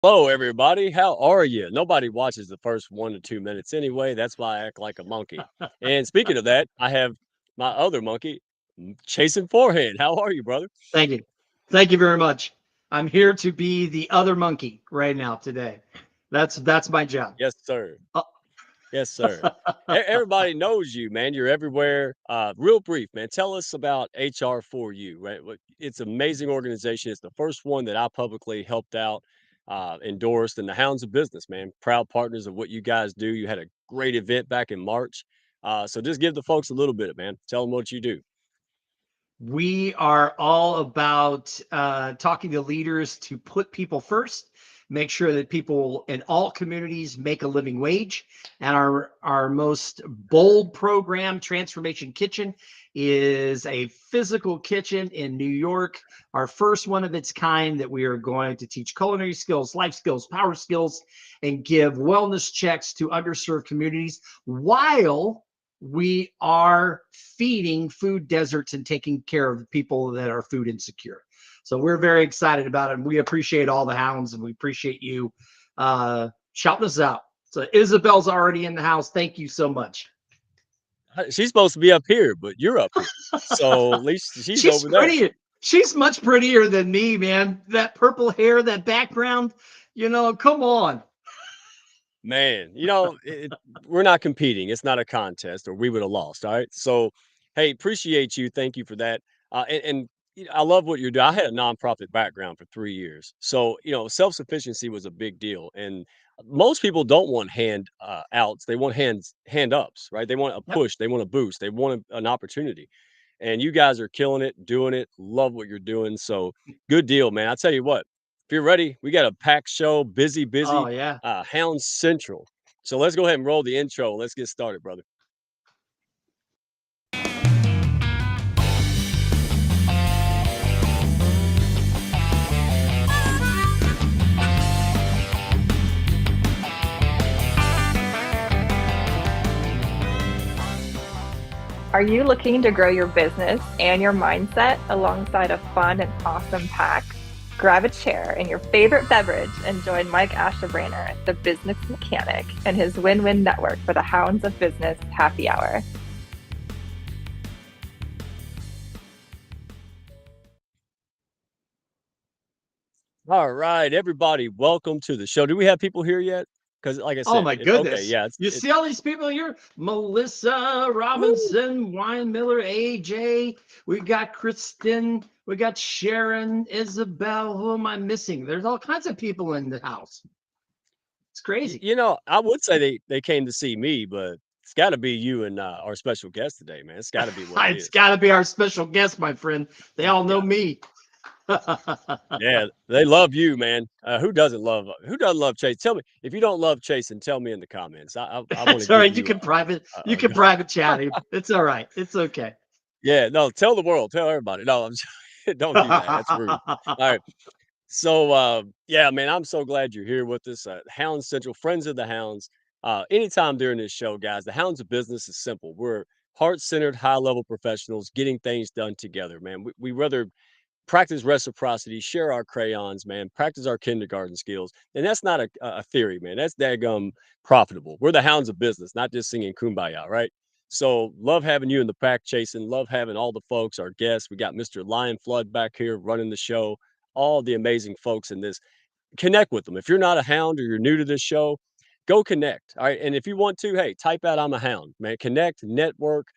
Hello, everybody. How are you? Nobody watches the first 1 to 2 minutes anyway. That's why I act like a monkey. And speaking of that, I have my other monkey, Chasing Forehand. How are you, brother? Thank you. Thank you very much. I'm here to be the other monkey right now today. That's my job. Yes, sir. Uh, Yes, sir. Everybody knows you, man. You're everywhere. Real brief, man. Tell us about HR for You, right? It's an amazing organization. It's the first one that I publicly helped out, endorsed, and the Hounds of Business, man. Proud partners of what you guys do. You had a great event back in March. So just give the folks a little bit, man. Tell them what you do. we are all about talking to leaders to put people first, make sure that people in all communities make a living wage. And our most bold program, Transformation Kitchen, is a physical kitchen in New York. Our first one of its kind that we are going to teach culinary skills, life skills, power skills, and give wellness checks to underserved communities while we are feeding food deserts and taking care of people that are food insecure. So we're very excited about it. And we appreciate all the hounds and we appreciate you shouting us out. So Isabel's already in the house. Thank you so much. She's supposed to be up here, but you're up here. So at least she's She's over there. pretty. She's much prettier than me, man. That purple hair, that background, come on. Man, we're not competing. It's not a contest, or we would have lost. All right. So, hey, appreciate you. Thank you for that. And I love what you're doing. I had a nonprofit background for 3 years, so self sufficiency was a big deal. And most people don't want outs; they want hand ups, right? They want a Yep. push, they want a boost, they want an opportunity. And you guys are killing it, doing it. Love what you're doing. So, good deal, man. I tell you what, if you're ready, we got a packed show, busy, Oh busy. yeah. Hound Central. So let's go ahead and roll the intro. Let's get started, brother. Are you looking to grow your business and your mindset alongside a fun and awesome pack? Grab a chair and your favorite beverage and join Mike Ashebrainer, the business mechanic, and his win-win network for the Hounds of Business Happy Hour. All right, everybody, welcome to the show. Do we have people here yet? Because, like I Oh said, my okay, goodness. yeah, You see all these people here? Melissa woo, Robinson, Wine Miller, AJ. We got Kristen. We got Sharon, Isabel. Who am I missing? There's all kinds of people in the house. It's crazy. I would say they came to see me, but it's got to be you and our special guest today, man. It's got to be what it It's is. got to be our special guest, my friend. They all know Yeah, me. yeah, they love you, man. Who doesn't love Chase? Tell me if you don't love Chase, and tell me in the comments. I want to It's all give right. You you can private. You a can private chat him. It's all right. It's okay. yeah, no, tell the world, tell everybody. No, don't do that. That's rude. All right. So, yeah, man, I'm so glad you're here with us. Hound Central, Friends of the Hounds. Anytime during this show, guys, the Hounds of Business is simple. We're heart centered, high level professionals getting things done together, man. We rather practice reciprocity, share our crayons, man, practice our kindergarten skills. And that's not a theory, man. That's daggum profitable. We're the Hounds of Business, not just singing kumbaya, right? So love having you in the pack, Chasing. Love having all the folks, our guests. We got Mr. Lion Flood back here running the show. All the amazing folks in this. Connect with them. If you're not a hound or you're new to this show, go connect. All right. And if you want to, hey, type out I'm a hound, man. Connect, network.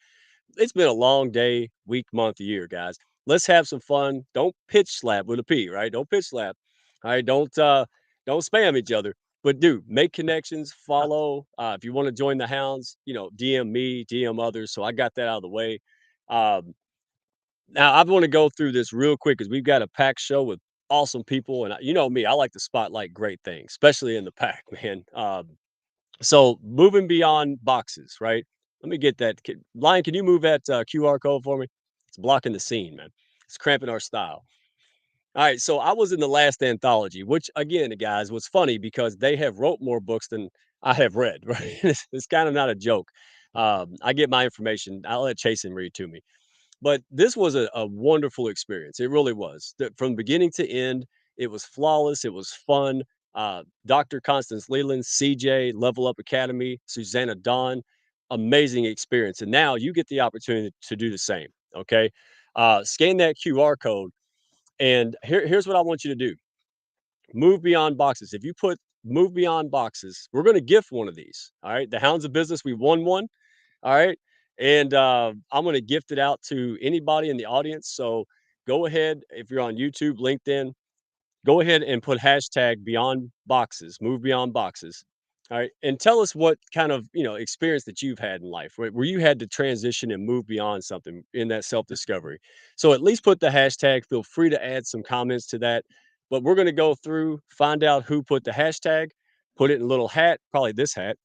It's been a long day, week, month, year, guys. Let's have some fun. Don't pitch slap with a P, right? Don't pitch slap. All right. Don't spam each other. But dude, make connections, follow. If you want to join the hounds, DM me, DM others. So I got that out of the way. Um, Now I want to go through this real quick because we've got a packed show with awesome people, and you know me, I like to spotlight great things, especially in the pack, man. So moving beyond boxes, right? Let me get that. Lion, can you move that QR code for me? It's blocking the scene, man. It's cramping our style. All right, so I was in the last anthology, which again, guys, was funny because they have wrote more books than I have read. Right? It's kind of not a joke. I get my information. I'll let Chasen read to me. But this was a wonderful experience. It really was. From beginning to end, it was flawless. It was fun. Dr. Constance Leland, CJ, Level Up Academy, Susanna Dawn, amazing experience. And now you get the opportunity to do the same. Okay. Scan that QR code. And here's what I want you to do. Move Beyond Boxes. If you put Move Beyond Boxes, we're going to gift one of these. All right. The Hounds of Business, we won one. All right. And I'm going to gift it out to anybody in the audience. So go ahead. If you're on YouTube, LinkedIn, go ahead and put hashtag Beyond Boxes, Move Beyond Boxes. All right. And tell us what kind of, experience that you've had in life where you had to transition and move beyond something in that self-discovery. So at least put the hashtag. Feel free to add some comments to that. But we're going to go through, find out who put the hashtag, put it in a little hat, probably this hat,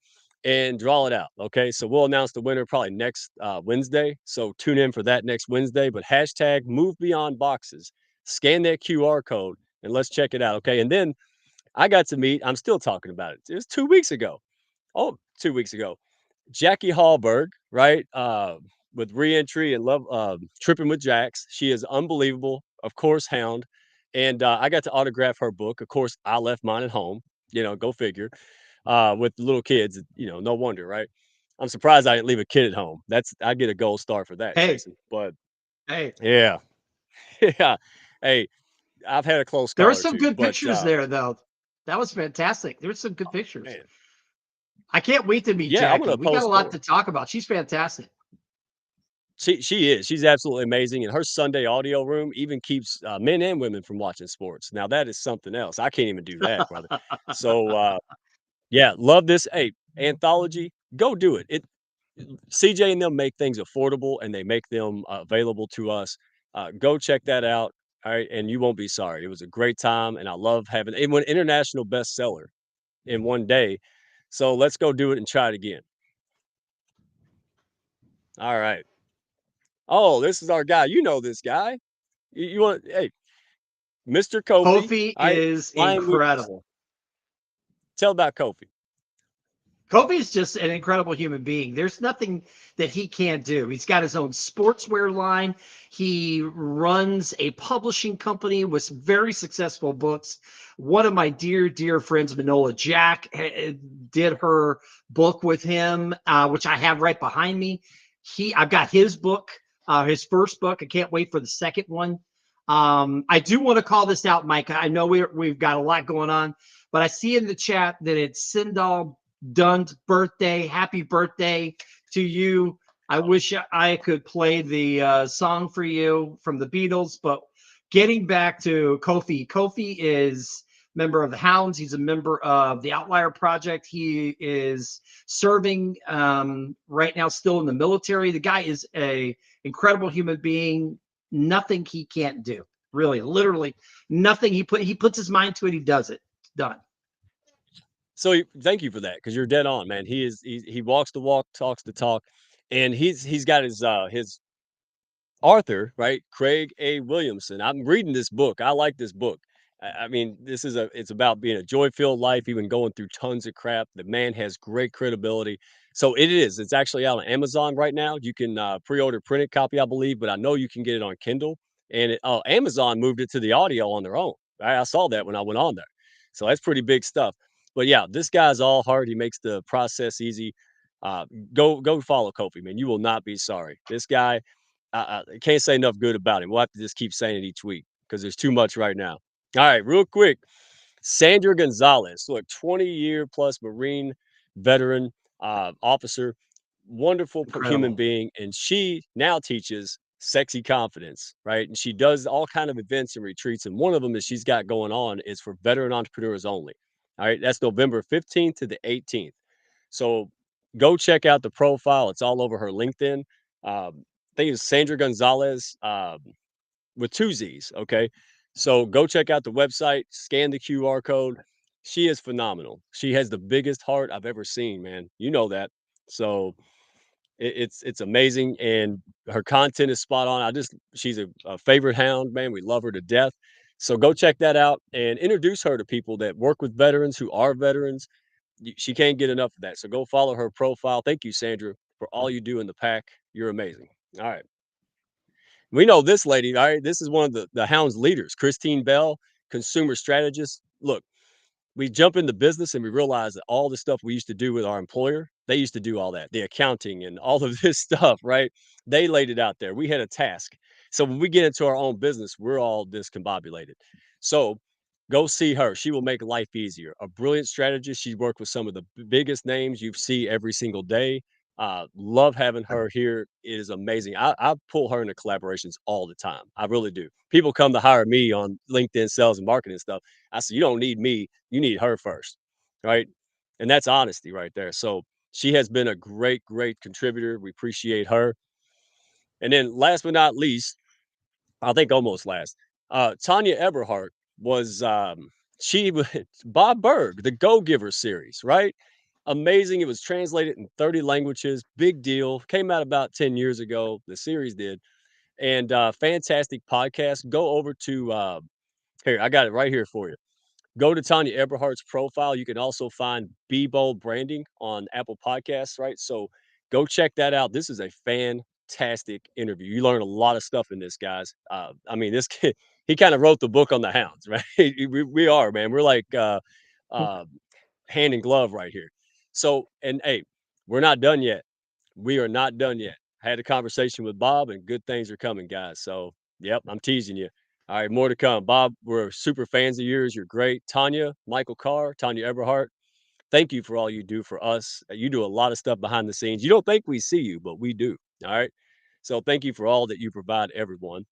and draw it out. Okay. So we'll announce the winner probably next Wednesday. So tune in for that next Wednesday. But hashtag Move Beyond Boxes. Scan that QR code and let's check it out. Okay. And then I got to meet, I'm still talking about it. It was 2 weeks ago. Oh, 2 weeks ago. Jackie Hallberg, right? With Reentry and Love Tripping with Jax. She is unbelievable. Of course, Hound. And I got to autograph her book. Of course, I left mine at home. Go figure. With little kids, no wonder, right? I'm surprised I didn't leave a kid at home. I get a gold star for that, Hey, Jason. But hey, yeah, yeah. Hey, I've had a close there call were or some two, good but pictures there, though. That was fantastic. There were some good pictures. man, I can't wait to meet yeah, I'm Jackie. gonna We got a post lot more. to talk about. She's fantastic. She is. She's absolutely amazing, and her Sunday audio room even keeps men and women from watching sports. Now that is something else. I can't even do that, brother. So yeah, love this. Hey, anthology, go do it. CJ and them make things affordable, and they make them available to us. Go check that out. All right, and you won't be sorry. It was a great time, and I love having it went international bestseller in one day. So let's go do it and try it again. All right. Oh, this is our guy. You know this guy. You want? Hey, Mr. Kofi. Kofi All right, is Lion Wheels. incredible. Tell about Kofi. Kofi is just an incredible human being. There's nothing that he can't do. He's got his own sportswear line. He runs a publishing company with very successful books. One of my dear, dear friends, Manola Jack, did her book with him, which I have right behind me. I've got his book, his first book. I can't wait for the second one. I do want to call this out, Mike. I know we've got a lot going on, but I see in the chat that it's Sindal Dunn's birthday. Happy birthday to you. I wish I could play the song for you from the Beatles, but getting back to Kofi. Kofi is member of the Hounds. He's a member of the Outlier Project. He is serving right now still in the military. The guy is a incredible human being. Nothing he can't do. Really, literally nothing. He puts his mind to it. He does it. It's done. So thank you for that because you're dead on, man. He walks the walk, talks the talk, and he's got his author, right? Craig A. Williamson. I'm reading this book. I like this book. I mean, it's about being a joy-filled life, even going through tons of crap. The man has great credibility. So it is. It's actually out on Amazon right now. You can pre-order printed copy, I believe, but I know you can get it on Kindle. And Amazon moved it to the audio on their own. I saw that when I went on there. So that's pretty big stuff. But yeah, this guy's all heart. He makes the process easy. Go follow Kofi, man. You will not be sorry. This guy, I can't say enough good about him. We'll have to just keep saying it each week because there's too much right now. All right, real quick. Sandra Gonzalez, look, 20-year plus Marine veteran officer, wonderful human Incredible. being, and she now teaches sexy confidence, right? And she does all kind of events and retreats, and one of them that she's got going on is for veteran entrepreneurs only. All right, that's November 15th to the 18th. So go check out the profile. It's all over her LinkedIn. I think it's Sandra Gonzalez with two Z's. Okay. So go check out the website, scan the QR code. She is phenomenal. She has the biggest heart I've ever seen, man. You know that. So it's amazing. And her content is spot on. She's a favorite hound, man. We love her to death. So go check that out and introduce her to people that work with veterans who are veterans. She can't get enough of that. So go follow her profile. Thank you, Sandra, for all you do in the pack. You're amazing. All right. We know this lady, all right? This is one of the Hounds leaders, Christine Bell, consumer strategist. Look, we jump into business and we realize that all the stuff we used to do with our employer, they used to do all that, the accounting and all of this stuff, right? They laid it out there. We had a task. So when we get into our own business, we're all discombobulated. So go see her. She will make life easier. A brilliant strategist. She worked with some of the biggest names you see every single day. Love having her here. It is amazing. I pull her into collaborations all the time. I really do. People come to hire me on LinkedIn sales and marketing stuff. I said, you don't need me. You need her first. Right. And that's honesty right there. So she has been a great, great contributor. We appreciate her. And then last but not least, I think almost last, Tanya Eberhardt was she Bob Berg, the Go Giver series, right? Amazing. It was translated in 30 languages. Big deal. Came out about 10 years ago. The series did. And fantastic podcast. Go over to here, I got it right here for you. Go to Tanya Eberhardt's profile. You can also find Bebo Branding on Apple Podcasts, right? So go check that out. This is a fantastic interview. You learn a lot of stuff in this, guys. I mean, this kid, he kind of wrote the book on the hounds, right? We are, man. We're like uh, hand in glove right here. So, and hey, we're not done yet. We are not done yet. I had a conversation with Bob, and good things are coming, guys. So, yep, I'm teasing you. All right, more to come. Bob, we're super fans of yours. You're great. Tanya, Michael Carr, Tanya Eberhardt, thank you for all you do for us. You do a lot of stuff behind the scenes. You don't think we see you, but we do. All right. So thank you for all that you provide everyone.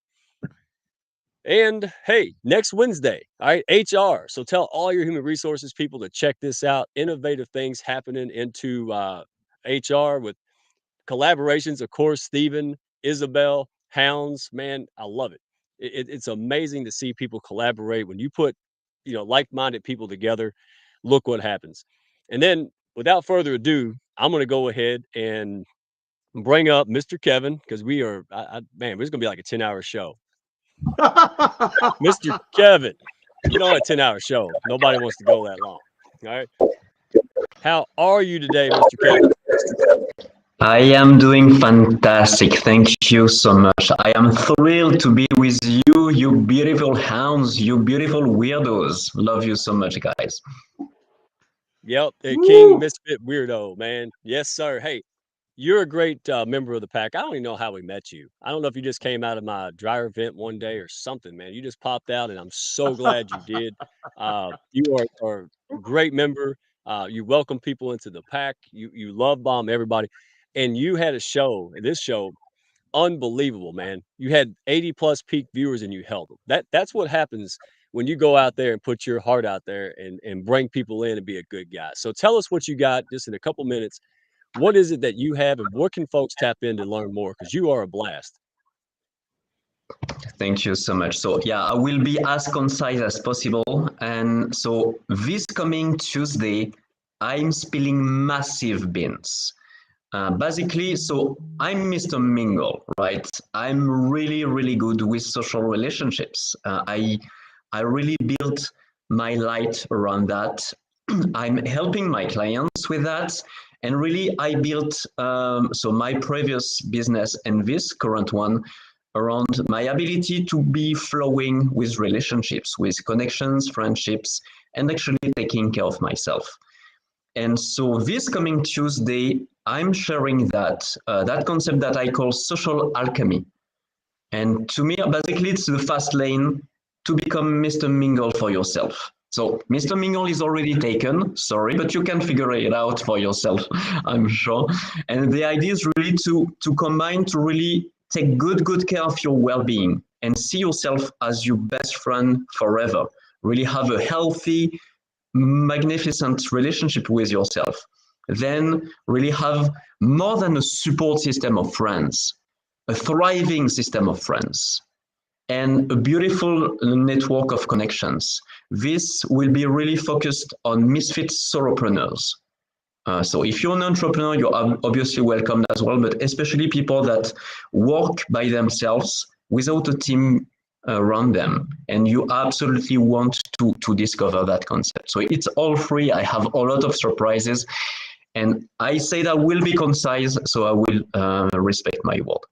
And hey, next Wednesday, all right, HR. So tell all your human resources people to check this out. Innovative things happening into HR with collaborations, of course, Stephen, Isabel, Hounds, man, I love it. It's amazing to see people collaborate when you put, like-minded people together. Look what happens. And then, without further ado, I'm going to go ahead and bring up Mr. Kevin because we are, man, it's going to be like a 10-hour show. Mr. Kevin, you know, a 10-hour show. Nobody wants to go that long. All right. How are you today, Mr. Kevin? I am doing fantastic. Thank you so much. I am thrilled to be with you, you beautiful hounds, you beautiful weirdos. Love you so much, guys. Yep. King Misfit Weirdo, man. Yes, sir. Hey, you're a great member of the pack. I don't even know how we met you. I don't know if you just came out of my dryer vent one day or something, man. You just popped out, and I'm so glad you did. You are a great member. You welcome people into the pack. You love bomb everybody. And you had a show, this show, unbelievable, man. You had 80 plus peak viewers and you held them. That's what happens when you go out there and put your heart out there and bring people in and be a good guy. So tell us what you got just in a couple minutes. What is it that you have and what can folks tap in to learn more? Because you are a blast. Thank you so much. So yeah, I will be as concise as possible. And so this coming Tuesday, I'm spilling massive beans. Basically, so I'm Mr. Mingle, right? I'm really, really good with social relationships. I really built my light around that. I'm helping my clients with that. And really, I built so my previous business and this current one around my ability to be flowing with relationships, with connections, friendships, and actually taking care of myself. And so this coming Tuesday, I'm sharing that concept that I call social alchemy. And to me, basically, it's the fast lane to become Mr. Mingle for yourself. So Mr. Mingle is already taken, sorry, but you can figure it out for yourself, I'm sure. And the idea is really to combine, to really take good care of your well-being and see yourself as your best friend forever. Really have a healthy, magnificent relationship with yourself. Then really have more than a support system of friends, a thriving system of friends, and a beautiful network of connections. This will be really focused on misfit solopreneurs. So if you're an entrepreneur, you're obviously welcome as well, but especially people that work by themselves without a team around them, and you absolutely want to discover that concept. So it's all free. I have a lot of surprises, and I say that will be concise, so I will respect my word.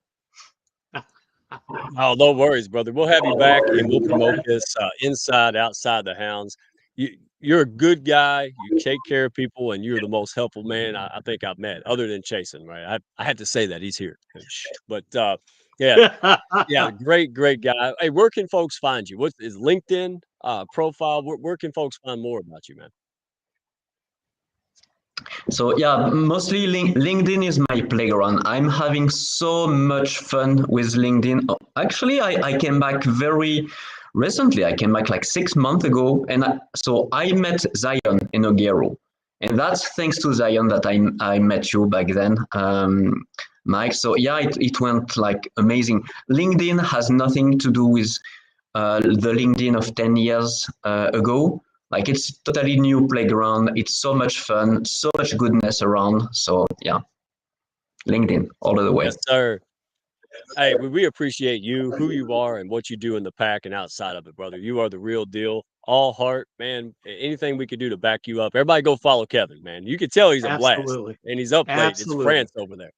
Oh, no worries, brother. We'll have you back and we'll promote this inside, outside the hounds. You you're a good guy. You take care of people, and you're the most helpful man I think I've met, other than Chasen. Right? I had to say that he's here, but yeah, yeah, great guy. Hey, where can folks find you? What is LinkedIn profile? Where can folks find more about you, man? So yeah, mostly LinkedIn is my playground. I'm having so much fun with LinkedIn. Oh, actually, I came back very recently. I came back like 6 months ago, and so I met Zion Enogero, and that's thanks to Zion that I met you back then, Mike. So yeah, it went like amazing. LinkedIn has nothing to do with the LinkedIn of 10 years ago. Like it's totally new playground. It's so much fun, so much goodness around. So yeah, LinkedIn all the way. Yes, sir. Hey, we appreciate you, who you are, and what you do in the pack and outside of it, brother. You are the real deal. All heart, man. Anything we could do to back you up. Everybody go follow Kevin, man. You can tell he's a blast. Absolutely. And he's up late. It's Absolutely. France over there.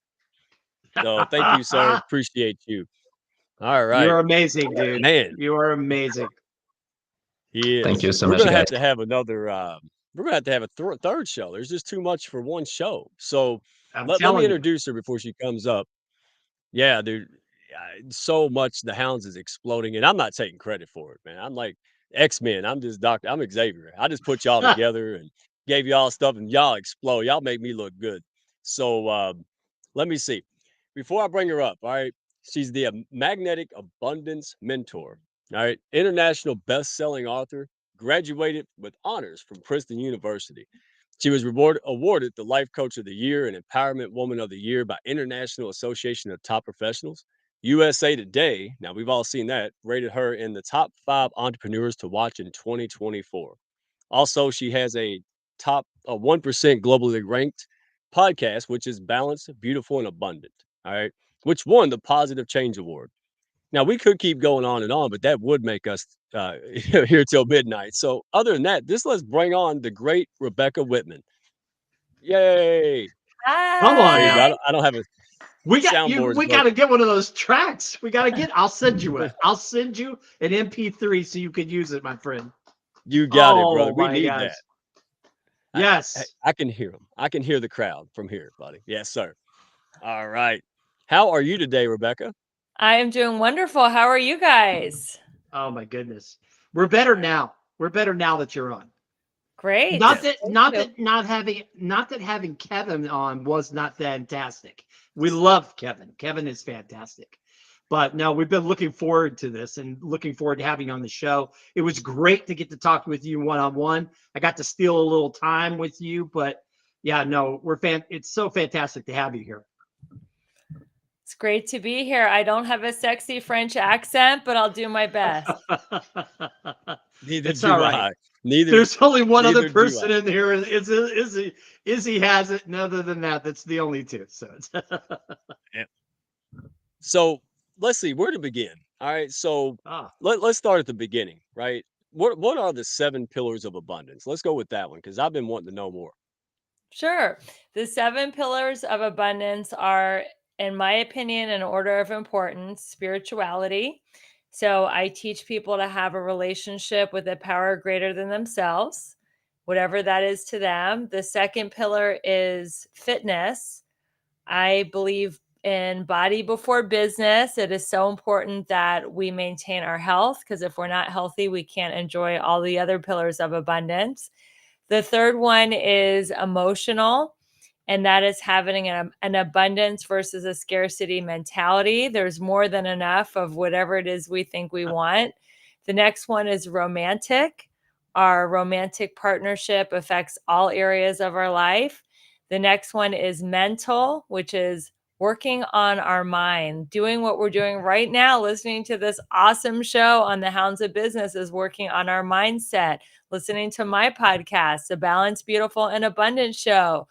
So thank you, sir. Appreciate you. All right. You're amazing, dude. Man. You are amazing. He is. Thank you so We're much, gonna guys. have to have another we're gonna have to have a third show. There's just too much for one show. So I'm let me telling you. introduce her before she comes up. Yeah, dude. So much the Hounds is exploding, and I'm not taking credit for it, man. I'm like X-Men. I'm just Doctor. I'm Xavier. I just put y'all together and gave y'all stuff, and y'all explode. Y'all make me look good. So let me see. Before I bring her up, all right. She's the Magnetic Abundance Mentor. All right, international best-selling author, graduated with honors from Princeton University. She was awarded the Life Coach of the Year and Empowerment Woman of the Year by International Association of Top Professionals. USA Today, now we've all seen that, rated her in the top 5 entrepreneurs to watch in 2024. Also, she has a top 1% globally ranked podcast, which is Balanced, Beautiful, and Abundant. All right, which won the Positive Change Award. Now we could keep going on, but that would make us here till midnight. So other than that, let's bring on the great Rebecca Whitman. Yay! Come on There you now. go. I don't have a We got you. soundboard. We got to get one of those tracks. We got to get. I'll send you it. I'll send you an MP3 so you can use it, my friend. You got it, Oh brother. We my need gosh. that. Yes. I can hear them. I can hear the crowd from here, buddy. Yes, sir. All right. How are you today, Rebecca? I am doing wonderful. How are you guys? Oh my goodness. We're better now. We're better now that you're on. Great. Not that having Kevin on was not fantastic. We love Kevin. Kevin is fantastic. But no, we've been looking forward to this and looking forward to having you on the show. It was great to get to talk with you one-on-one. I got to steal a little time with you, but yeah, no, it's so fantastic to have you here. It's great to be here. I don't have a sexy French accent, but I'll do my best. Neither It's do all right. I. Neither. There's only one neither other do person I. in here. Izzy has it. And other than that, that's the only two. So it's So let's see where to begin. All right. So let's start at the beginning, right? What are the 7 pillars of abundance? Let's go with that one because I've been wanting to know more. Sure. The 7 pillars of abundance are, in my opinion, in order of importance: spirituality. So I teach people to have a relationship with a power greater than themselves, whatever that is to them. The second pillar is fitness. I believe in body before business. It is so important that we maintain our health, because if we're not healthy, we can't enjoy all the other pillars of abundance. The third one is emotional, and that is having an abundance versus a scarcity mentality. There's more than enough of whatever it is we think we want. The next one is romantic. Our romantic partnership affects all areas of our life. The next one is mental, which is working on our mind. Doing what we're doing right now, listening to this awesome show on the Hounds of Business, is working on our mindset. Listening to my podcast, the Balanced, Beautiful, and Abundant Show,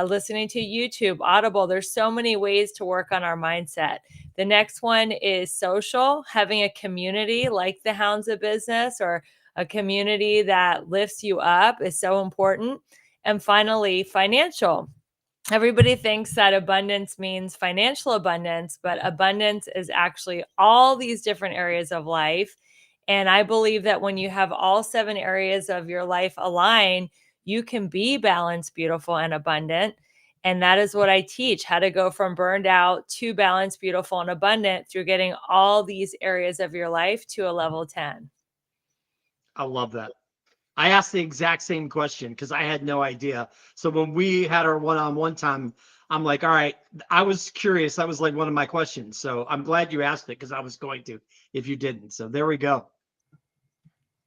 listening to YouTube, Audible. There's so many ways to work on our mindset. The next one is social. Having a community like the Hounds of Business, or a community that lifts you up, is so important. And finally, financial. Everybody thinks that abundance means financial abundance, but abundance is actually all these different areas of life. And I believe that when you have all 7 areas of your life align, you can be balanced, beautiful, and abundant. And that is what I teach, how to go from burned out to balanced, beautiful, and abundant through getting all these areas of your life to a level 10. I love that. I asked the exact same question because I had no idea. So when we had our one-on-one time, I'm like, all right, I was curious. That was like one of my questions. So I'm glad you asked it because I was going to if you didn't. So there we go.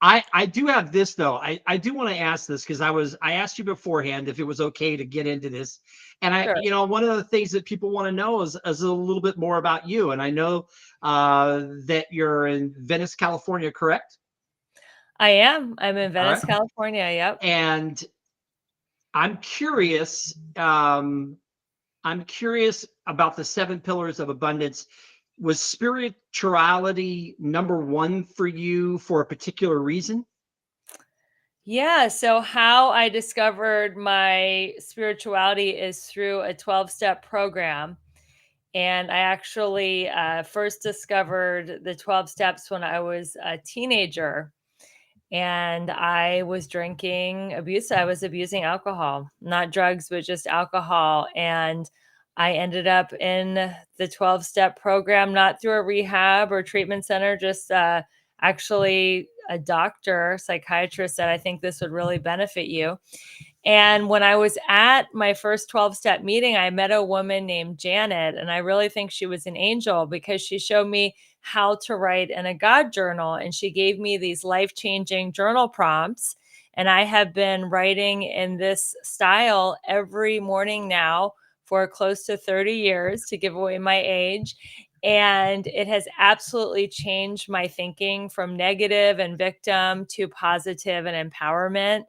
I do have this though. I do want to ask this because I asked you beforehand if it was okay to get into this. And Sure. one of the things that people want to know is a little bit more about you. And I know that you're in Venice, California, correct? I am. I'm in All Venice, right. California. Yep. And I'm curious. I'm curious about the 7 pillars of abundance. Was spirituality number one for you for a particular reason? Yeah. So, how I discovered my spirituality is through a 12-step program. And I actually first discovered the 12 steps when I was a teenager. And I was drinking abuse. I was abusing alcohol, not drugs, but just alcohol. And I ended up in the 12-step program, not through a rehab or treatment center, just actually a doctor, psychiatrist said, I think this would really benefit you. And when I was at my first 12-step meeting, I met a woman named Janet, and I really think she was an angel because she showed me how to write in a God journal, and she gave me these life-changing journal prompts. And I have been writing in this style every morning now for close to 30 years, to give away my age. And it has absolutely changed my thinking from negative and victim to positive and empowerment.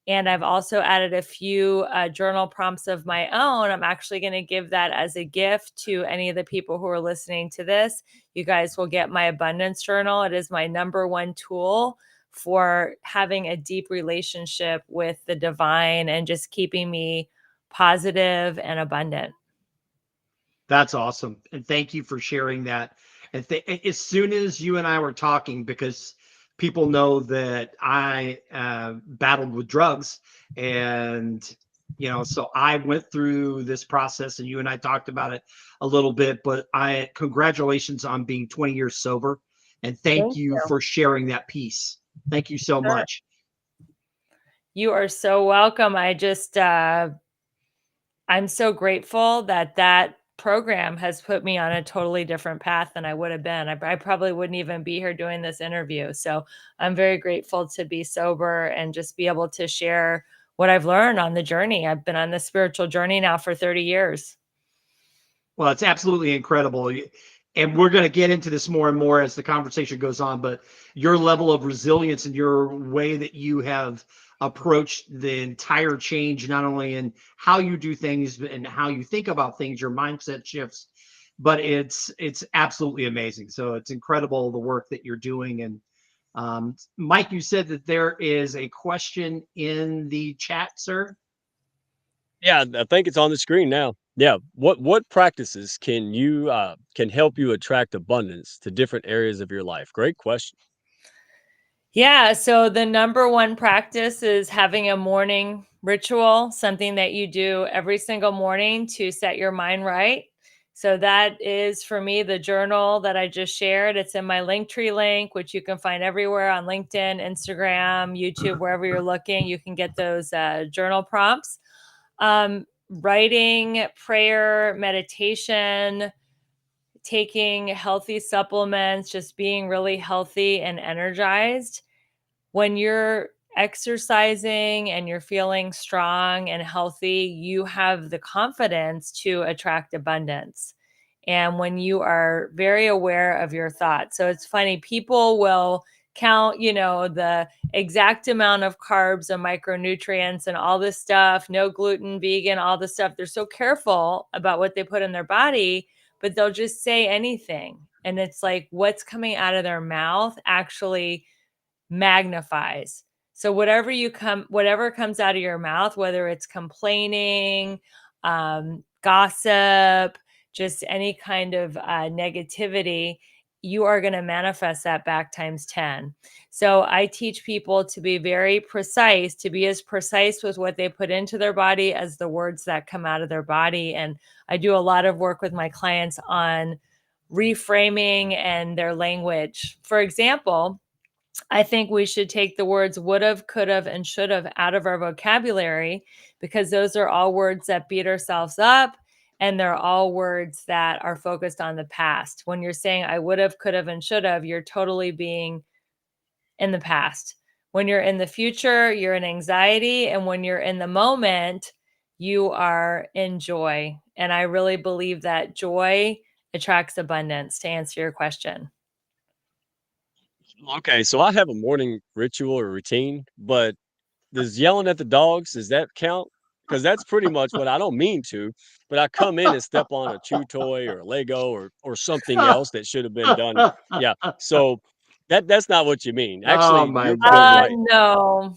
And I've also added a few journal prompts of my own. I'm actually going to give that as a gift to any of the people who are listening to this. You guys will get my abundance journal. It is my number one tool for having a deep relationship with the divine and just keeping me positive and abundant. That's awesome. And thank you for sharing that. And as soon as you and I were talking, because people know that I battled with drugs, and so I went through this process, and you and I talked about it a little bit. But congratulations on being 20 years sober, and thank Thank you you. for sharing that piece. Thank you so Sure. much. You are so welcome. I'm so grateful that that program has put me on a totally different path than I would have been. I probably wouldn't even be here doing this interview. So I'm very grateful to be sober and just be able to share what I've learned on the journey. I've been on this spiritual journey now for 30 years. Well, it's absolutely incredible. And we're going to get into this more and more as the conversation goes on, but your level of resilience and your way that you have approached the entire change, not only in how you do things and how you think about things, your mindset shifts, but it's absolutely amazing. So it's incredible the work that you're doing. And Mike, you said that there is a question in the chat, sir. Yeah, I think it's on the screen now. Yeah, what practices can help you attract abundance to different areas of your life? Great question. Yeah. So the number one practice is having a morning ritual, something that you do every single morning to set your mind right. So that is for me the journal that I just shared. It's in my Linktree link, which you can find everywhere on LinkedIn, Instagram, YouTube, wherever you're looking. You can get those journal prompts. Writing, prayer, meditation, taking healthy supplements, just being really healthy and energized. When you're exercising and you're feeling strong and healthy, you have the confidence to attract abundance. And when you are very aware of your thoughts. So it's funny, people will count, the exact amount of carbs and micronutrients and all this stuff, no gluten, vegan, all this stuff. They're so careful about what they put in their body, but they'll just say anything. And it's like what's coming out of their mouth actually magnifies. So whatever comes out of your mouth, whether it's complaining, gossip, just any kind of negativity, you are going to manifest that back times 10. So I teach people to be very precise, to be as precise with what they put into their body as the words that come out of their body. And I do a lot of work with my clients on reframing and their language. For example, I think we should take the words would have, could have, and should have out of our vocabulary, because those are all words that beat ourselves up. And they're all words that are focused on the past. When you're saying I would have, could have, and should have, you're totally being in the past. When you're in the future, you're in anxiety. And when you're in the moment, you are in joy. And I really believe that joy attracts abundance, to answer your question. Okay, so I have a morning ritual or routine, but does yelling at the dogs, does that count? Because that's pretty much what I don't mean to, but I come in and step on a chew toy or a Lego or something else that should have been done. Yeah. So that's not what you mean. Oh Actually, my you're quite right. No.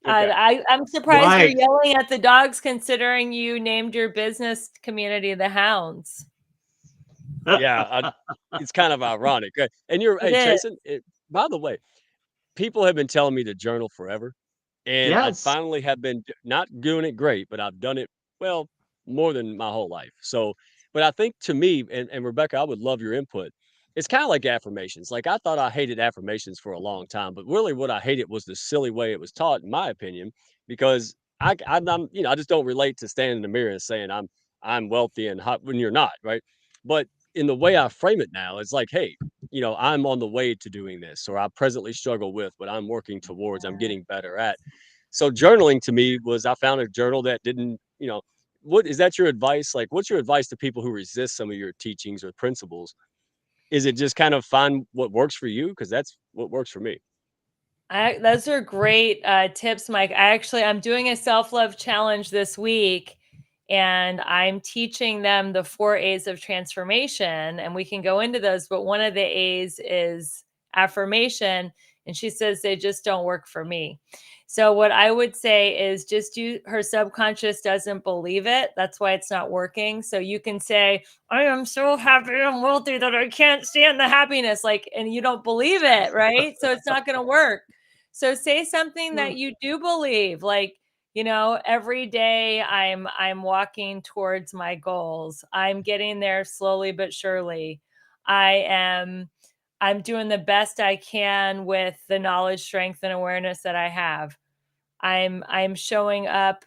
Okay. I'm surprised Right. you're yelling at the dogs, considering you named your business community the Hounds. Yeah, it's kind of ironic. And you're, It hey, is. Jason, by the way, people have been telling me to journal forever. And I Yes. finally have been not doing it great, but I've done it, well, more than my whole life. So, but I think to me, and Rebecca, I would love your input. It's kind of like affirmations. Like I thought I hated affirmations for a long time, but really what I hated was the silly way it was taught, in my opinion, because I'm, I just don't relate to standing in the mirror and saying I'm wealthy and hot when you're not, right? But in the way I frame it now, it's like, hey, I'm on the way to doing this, or I presently struggle with, but I'm working towards, I'm getting better at. So journaling to me was, I found a journal that didn't, what is that your advice? Like, what's your advice to people who resist some of your teachings or principles? Is it just kind of find what works for you? Because that's what works for me. Those are great tips, Mike. I'm doing a self-love challenge this week, and I'm teaching them the 4 A's of transformation, and we can go into those, but one of the A's is affirmation, and she says they just don't work for me. So what I would say is just her subconscious doesn't believe it. That's why it's not working. So you can say, I am so happy and wealthy that I can't stand the happiness, and you don't believe it, right? So it's not going to work. So say something that you do believe, like, every day I'm walking towards my goals. I'm getting there slowly but surely. I'm doing the best I can with the knowledge, strength, and awareness that I have. I'm showing up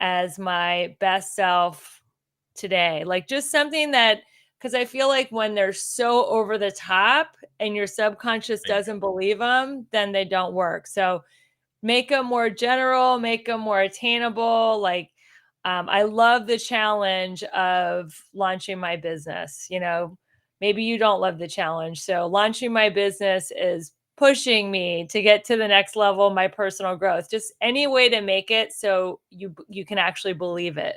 as my best self today. Like just something that, because I feel like when they're so over the top and your subconscious doesn't believe them, then they don't work. So make them more general, make them more attainable. Like, I love the challenge of launching my business. Maybe you don't love the challenge. So launching my business is pushing me to get to the next level of my personal growth. Just any way to make it so you can actually believe it.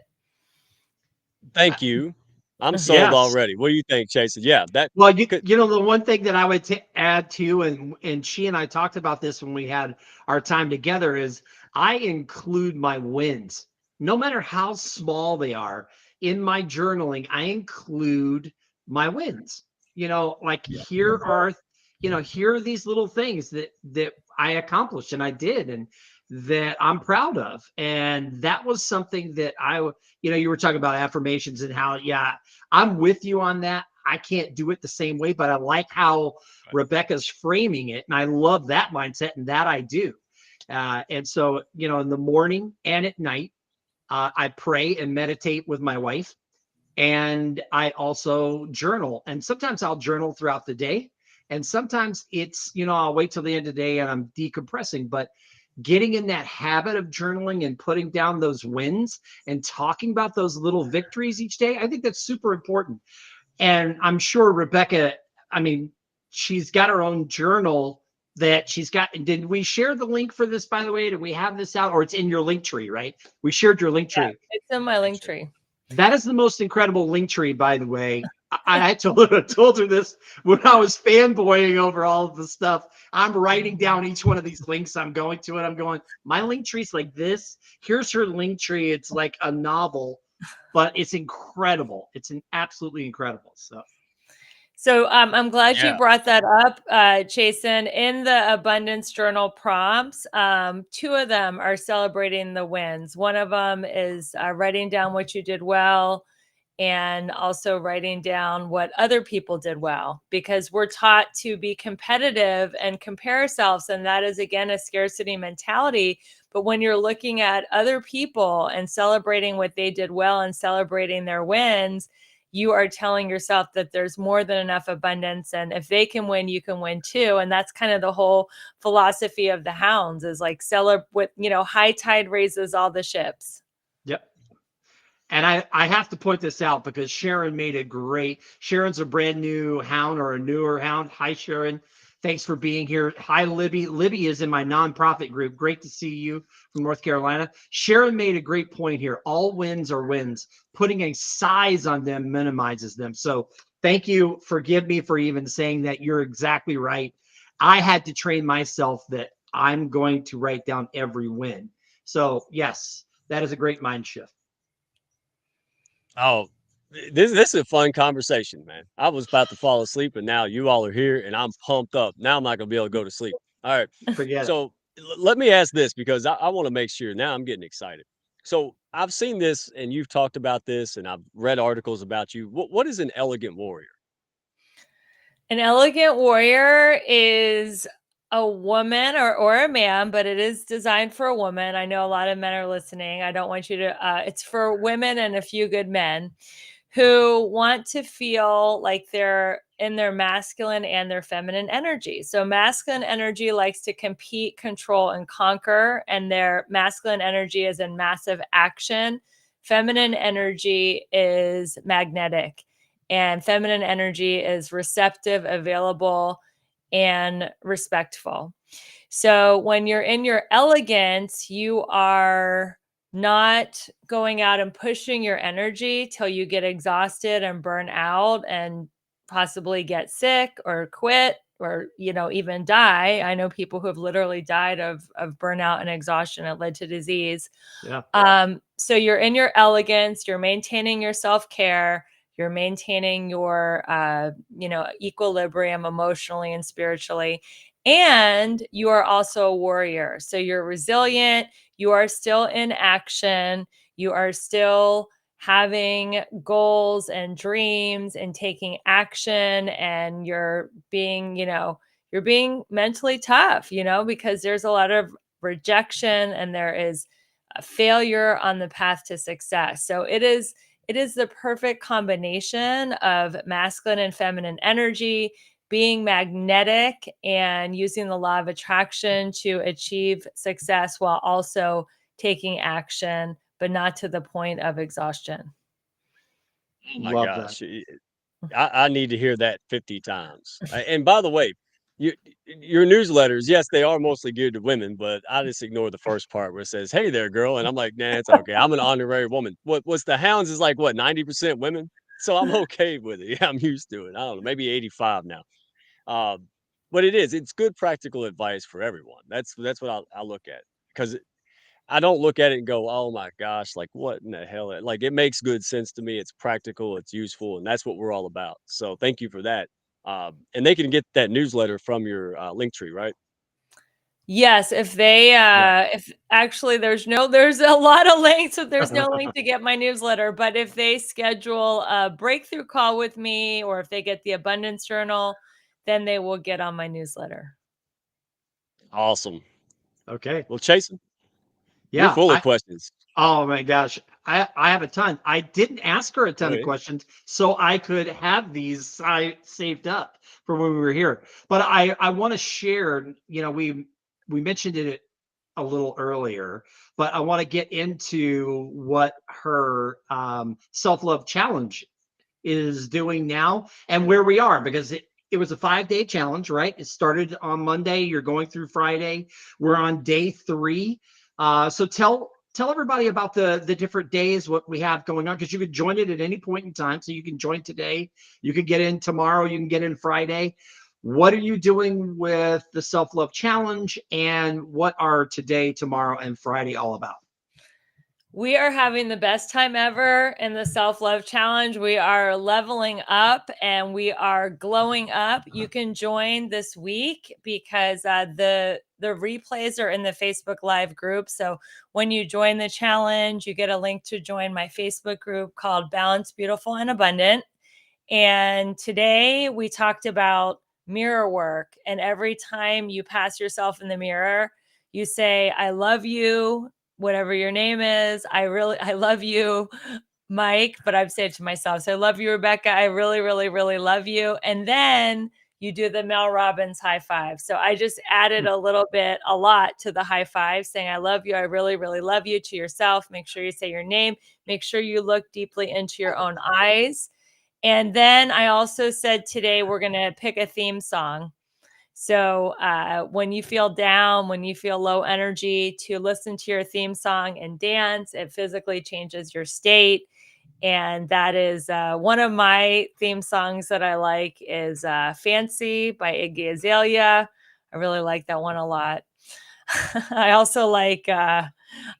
Thank you. I'm sold Yes. already. What do you think, Jason? Yeah, that. Well, could, the one thing that I would add to, and she and I talked about this when we had our time together, is I include my wins, no matter how small they are, in my journaling. I include my wins. Like here are these little things that I accomplished and I did, and that I'm proud of. And that was something that you were talking about affirmations and how, yeah, I'm with you on that. I can't do it the same way, but I like how Rebecca's framing it. And I love that mindset, and that I do. And so, in the morning and at night, I pray and meditate with my wife. And I also journal. And sometimes I'll journal throughout the day. And sometimes it's, I'll wait till the end of the day and I'm decompressing. But getting in that habit of journaling and putting down those wins and talking about those little victories each day, I think that's super important. And I'm sure Rebecca, she's got her own journal that she's got. Did we share the link for this, by the way? Did we have this out, or it's in your link tree, right? We shared your link tree. Yeah, it's in my link tree. That is the most incredible link tree, by the way. I told her this when I was fanboying over all of the stuff. I'm writing down each one of these links. I'm going to it. I'm going, my link tree's like this. Here's her link tree. It's like a novel, but it's incredible. It's absolutely incredible. So I'm glad you Yeah. brought that up, Jason. In the Abundance Journal prompts, two of them are celebrating the wins. One of them is writing down what you did well, and also writing down what other people did well, because we're taught to be competitive and compare ourselves. And that is, again, a scarcity mentality. But when you're looking at other people and celebrating what they did well and celebrating their wins, you are telling yourself that there's more than enough abundance. And if they can win, you can win too. And that's kind of the whole philosophy of the hounds, is like celebrate with, high tide raises all the ships. Yep. And I have to point this out because Sharon's a brand new hound, or a newer hound. Hi, Sharon. Thanks for being here. Hi, Libby. Libby is in my nonprofit group. Great to see you from North Carolina. Sharon made a great point here. All wins are wins. Putting a size on them minimizes them. So thank you. Forgive me for even saying that. You're exactly right. I had to train myself that I'm going to write down every win. So yes, that is a great mind shift. Oh, this is a fun conversation, man. I was about to fall asleep, and now you all are here, and I'm pumped up. Now I'm not gonna be able to go to sleep. All right. Forget it. So let me ask this, because I want to make sure. Now I'm getting excited. So I've seen this, and you've talked about this, and I've read articles about you. What is an elegant warrior? An elegant warrior is a woman or a man, but it is designed for a woman. I know a lot of men are listening. I don't want you to, it's for women and a few good men who want to feel like they're in their masculine and their feminine energy. So masculine energy likes to compete, control, and conquer, and their masculine energy is in massive action. Feminine energy is magnetic, and feminine energy is receptive, available, and respectful. So when you're in your elegance, you are not going out and pushing your energy till you get exhausted and burn out and possibly get sick or quit, or even die. I know people who have literally died of burnout and exhaustion. It led to disease. Yeah. So you're in your elegance, you're maintaining your self-care, you're maintaining your equilibrium emotionally and spiritually, and you are also a warrior. So you're resilient, you are still in action, you are still having goals and dreams and taking action, and you're being mentally tough, because there's a lot of rejection and there is a failure on the path to success. So it is the perfect combination of masculine and feminine energy, being magnetic and using the law of attraction to achieve success, while also taking action, but not to the point of exhaustion. Oh my Love that. gosh. I need to hear that 50 times. And by the way, you, your newsletters, yes, they are mostly geared to women, but I just ignore the first part where it says, "Hey there, girl," and I'm like, "Nah, it's okay. I'm an honorary woman." What's the hounds is like, what, 90% women? So I'm okay with it. Yeah, I'm used to it. I don't know, maybe 85 now. Um, but it's good practical advice for everyone. That's what I look at, because I don't look at it and go, "Oh my gosh, like what in the hell?" Like, it makes good sense to me. It's practical, it's useful, and that's what we're all about. So thank you for that. And they can get that newsletter from your link tree, right? Yes, if they Yeah. if actually there's a lot of links, so there's no link to get my newsletter, but if they schedule a breakthrough call with me, or if they get the Abundance Journal, then they will get on my newsletter. Awesome. Okay. Well, Chasen, you're Yeah. full of questions. Oh my gosh. I have a ton. I didn't ask her a Go ton of ahead. questions so I could have these saved up for when we were here. But I want to share, we mentioned it a little earlier, but I want to get into what her self-love challenge is doing now and where we are, because it was a 5-day challenge, right? It started on Monday. You're going through Friday. We're on day 3. So tell everybody about the different days, what we have going on, because you could join it at any point in time. So you can join today, you can get in tomorrow, you can get in Friday. What are you doing with the self-love challenge, and what are today, tomorrow, and Friday all about? We are having the best time ever in the self-love challenge. We are leveling up and we are glowing up. You can join this week because the replays are in the Facebook Live group. So when you join the challenge, you get a link to join my Facebook group called Balanced, Beautiful, and Abundant. And today we talked about mirror work. And every time you pass yourself in the mirror, you say, I love you, whatever your name is. I love you, Mike, but I've said to myself, so I love you, Rebecca. I really, really, really love you. And then you do the Mel Robbins high five. So I just added a lot to the high five, saying, I love you. I really, really love you to yourself. Make sure you say your name. Make sure you look deeply into your own eyes. And then I also said today we're going to pick a theme song. So when you feel down, when you feel low energy, to listen to your theme song and dance, it physically changes your state. And that is one of my theme songs that I like is Fancy by Iggy Azalea. I really like that one a lot. I also like, I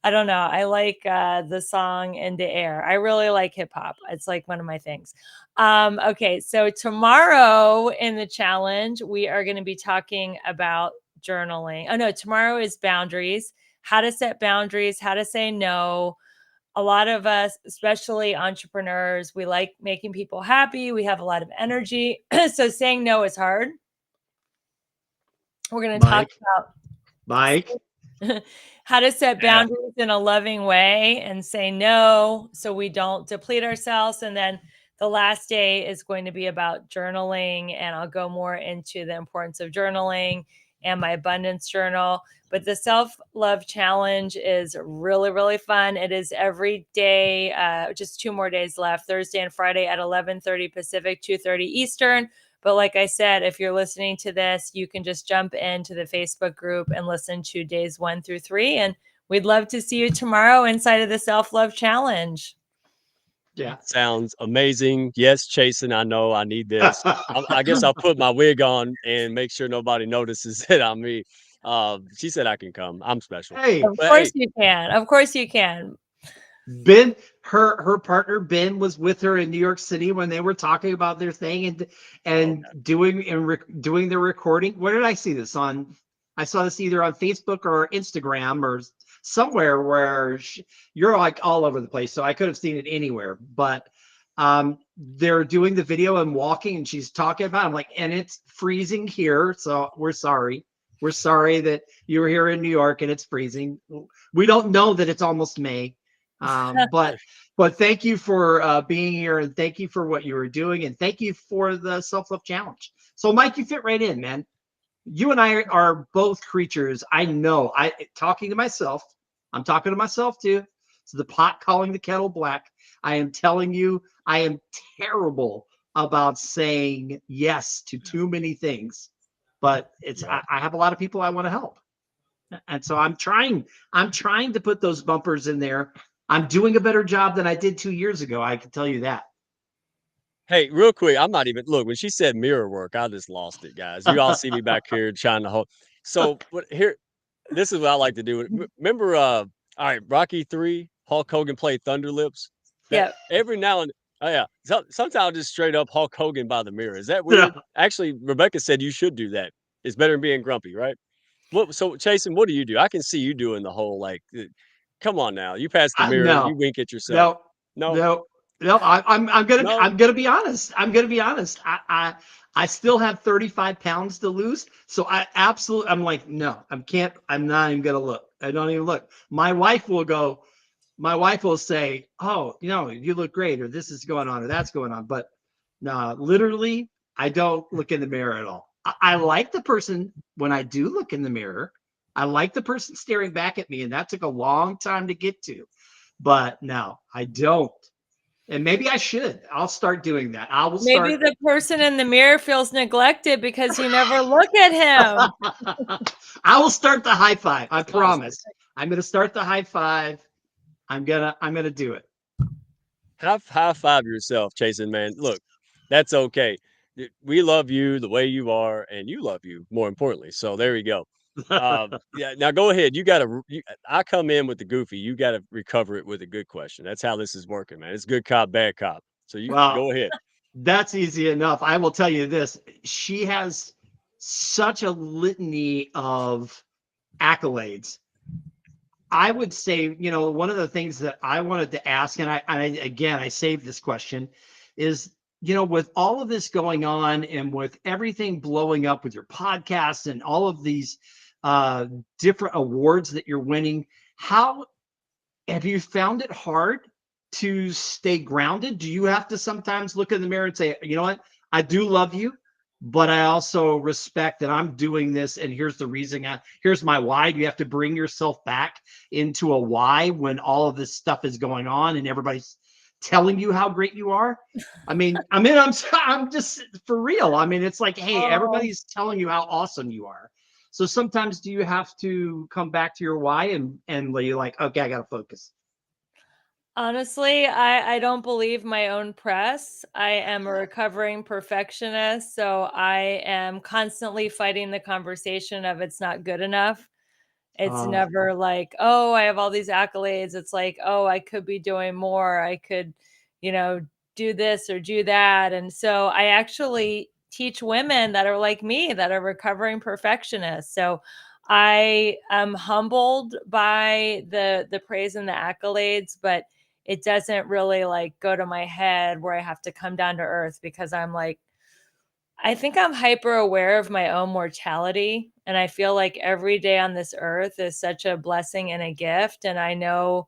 don't know, I like the song In the Air. I really like hip hop. It's like one of my things. Okay, so tomorrow in the challenge, we are going to be talking about journaling. Oh, no, tomorrow is boundaries, how to set boundaries, how to say no. A lot of us, especially entrepreneurs, we like making people happy. We have a lot of energy. So saying no is hard. We're going to talk about Mike. how to set boundaries in a loving way and say no so we don't deplete ourselves. And then the last day is going to be about journaling, and I'll go more into the importance of journaling and my abundance journal. But the self-love challenge is really, really fun. It is every day, just 2 more days left, Thursday and Friday at 11:30 Pacific, 2:30 Eastern. But like I said, if you're listening to this, you can just jump into the Facebook group and listen to days 1 through 3. And we'd love to see you tomorrow inside of the Self-Love Challenge. Yeah. Sounds amazing. Yes, Chasen, I know I need this. I guess I'll put my wig on and make sure nobody notices it on me. She said I can come. I'm special. Hey, Of course you can. Of course you can. Ben, her partner Ben was with her in New York City when they were talking about their thing and doing their recording. Where did I see this on? I saw this either on Facebook or Instagram or somewhere where you're like all over the place. So I could have seen it anywhere, but they're doing the video and walking, and she's talking about. I'm like, and it's freezing here, so we're sorry. We're sorry that you're here in New York and it's freezing. We don't know that it's almost May. But thank you for being here, and thank you for what you were doing, and thank you for the self-love challenge. So Mike, you fit right in, man. You and I are both creatures. I know. I'm talking to myself too. So the pot calling the kettle black. I am telling you, I am terrible about saying yes to too many things, but I have a lot of people I want to help. And so I'm trying to put those bumpers in there. I'm doing a better job than I did 2 years ago. I can tell you that. Hey, real quick, I'm not even look when she said mirror work, I just lost it, guys. You all see me back here trying to hold. So, but here, this is what I like to do. Remember, all right, Rocky 3, Hulk Hogan played Thunder Lips. Yeah. Every now and sometimes I'll just straight up Hulk Hogan by the mirror. Is that weird? Actually, Rebecca said you should do that. It's better than being grumpy, right? So, Chasen, what do you do? I can see you doing the whole come on now. You pass the mirror, No. you wink at yourself. No. I'm gonna be honest. I still have 35 pounds to lose. So I'm like, no, I'm not even gonna look. I don't even look. My wife will say, oh, you look great, or this is going on, or that's going on. But no, literally, I don't look in the mirror at all. I like the person when I do look in the mirror. I like the person staring back at me, and that took a long time to get to. But no, I don't. And maybe I should. I'll start doing that. Maybe the person in the mirror feels neglected because you never look at him. I will start the high five. I promise. I'm going to start the high five. I'm gonna do it. High five yourself, Chasen, man. Look, that's okay. We love you the way you are, and you love you more importantly. So there you go. Yeah. Now go ahead. You got to. I come in with the goofy. You got to recover it with a good question. That's how this is working, man. It's good cop, bad cop. So you Well, go ahead. that's easy enough. I will tell you this. She has such a litany of accolades. I would say, one of the things that I wanted to ask, and I saved this question, is, with all of this going on and with everything blowing up with your podcast and all of these different awards that you're winning, how have you found it hard to stay grounded? Do you have to sometimes look in the mirror and say, you know what, I do love you, but I also respect that I'm doing this, and here's the reason. Here's my why. Do you have to bring yourself back into a why when all of this stuff is going on and everybody's telling you how great you are? I'm just for real. It's like, hey, Oh. everybody's telling you how awesome you are. So sometimes do you have to come back to your why and you're like, okay, I got to focus. Honestly, I don't believe my own press. I am a recovering perfectionist, so I am constantly fighting the conversation of it's not good enough. It's Oh, never like, "Oh, I have all these accolades." It's like, "Oh, I could be doing more. I could, you know, do this or do that." And so I actually teach women that are like me that are recovering perfectionists. So I am humbled by the praise and the accolades, but it doesn't really like go to my head where I have to come down to earth because I'm like I think I'm hyper aware of my own mortality, and I feel like every day on this earth is such a blessing and a gift, and I know,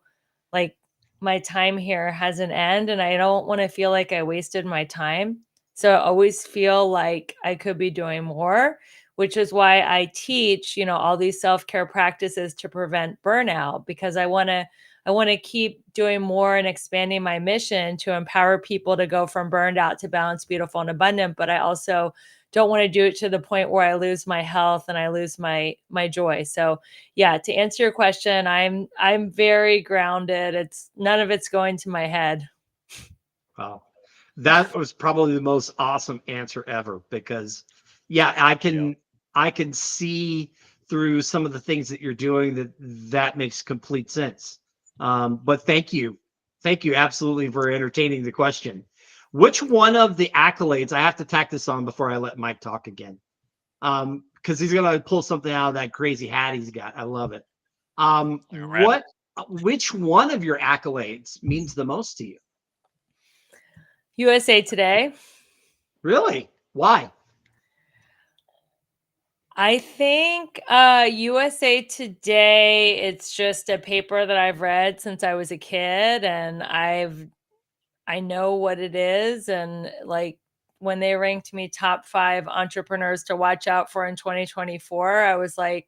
like, my time here has an end, and I don't wanna feel like I wasted my time. So I always feel like I could be doing more, which is why I teach, all these self-care practices to prevent burnout because I wanna keep doing more and expanding my mission to empower people to go from burned out to balanced, beautiful, and abundant. But I also don't want to do it to the point where I lose my health and I lose my joy. So yeah, to answer your question, I'm very grounded. It's none of it's going to my head. wow. That was probably the most awesome answer ever because yeah, Yeah. I can see through some of the things that you're doing that makes complete sense. But thank you. Thank you absolutely for entertaining the question. Which one of the accolades, I have to tack this on before I let Mike talk again. Because he's gonna pull something out of that crazy hat he's got. I love it. Like a rabbit. Which one of your accolades means the most to you? USA Today. Really? Why? I think USA Today, it's just a paper that I've read since I was a kid and I know what it is. And like when they ranked me top 5 entrepreneurs to watch out for in 2024, I was like,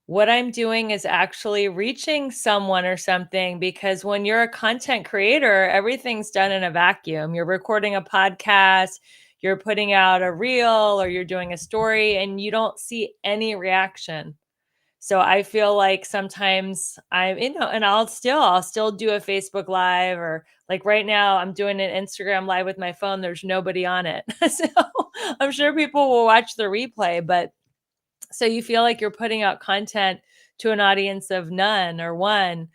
what I'm doing is actually reaching someone or something because when you're a content creator, everything's done in a vacuum. You're recording a podcast, you're putting out a reel, or you're doing a story, and you don't see any reaction. So I feel like sometimes and I'll still do a Facebook Live or like right now I'm doing an Instagram Live with my phone. There's nobody on it. So I'm sure people will watch the replay, but so you feel like you're putting out content to an audience of none or one.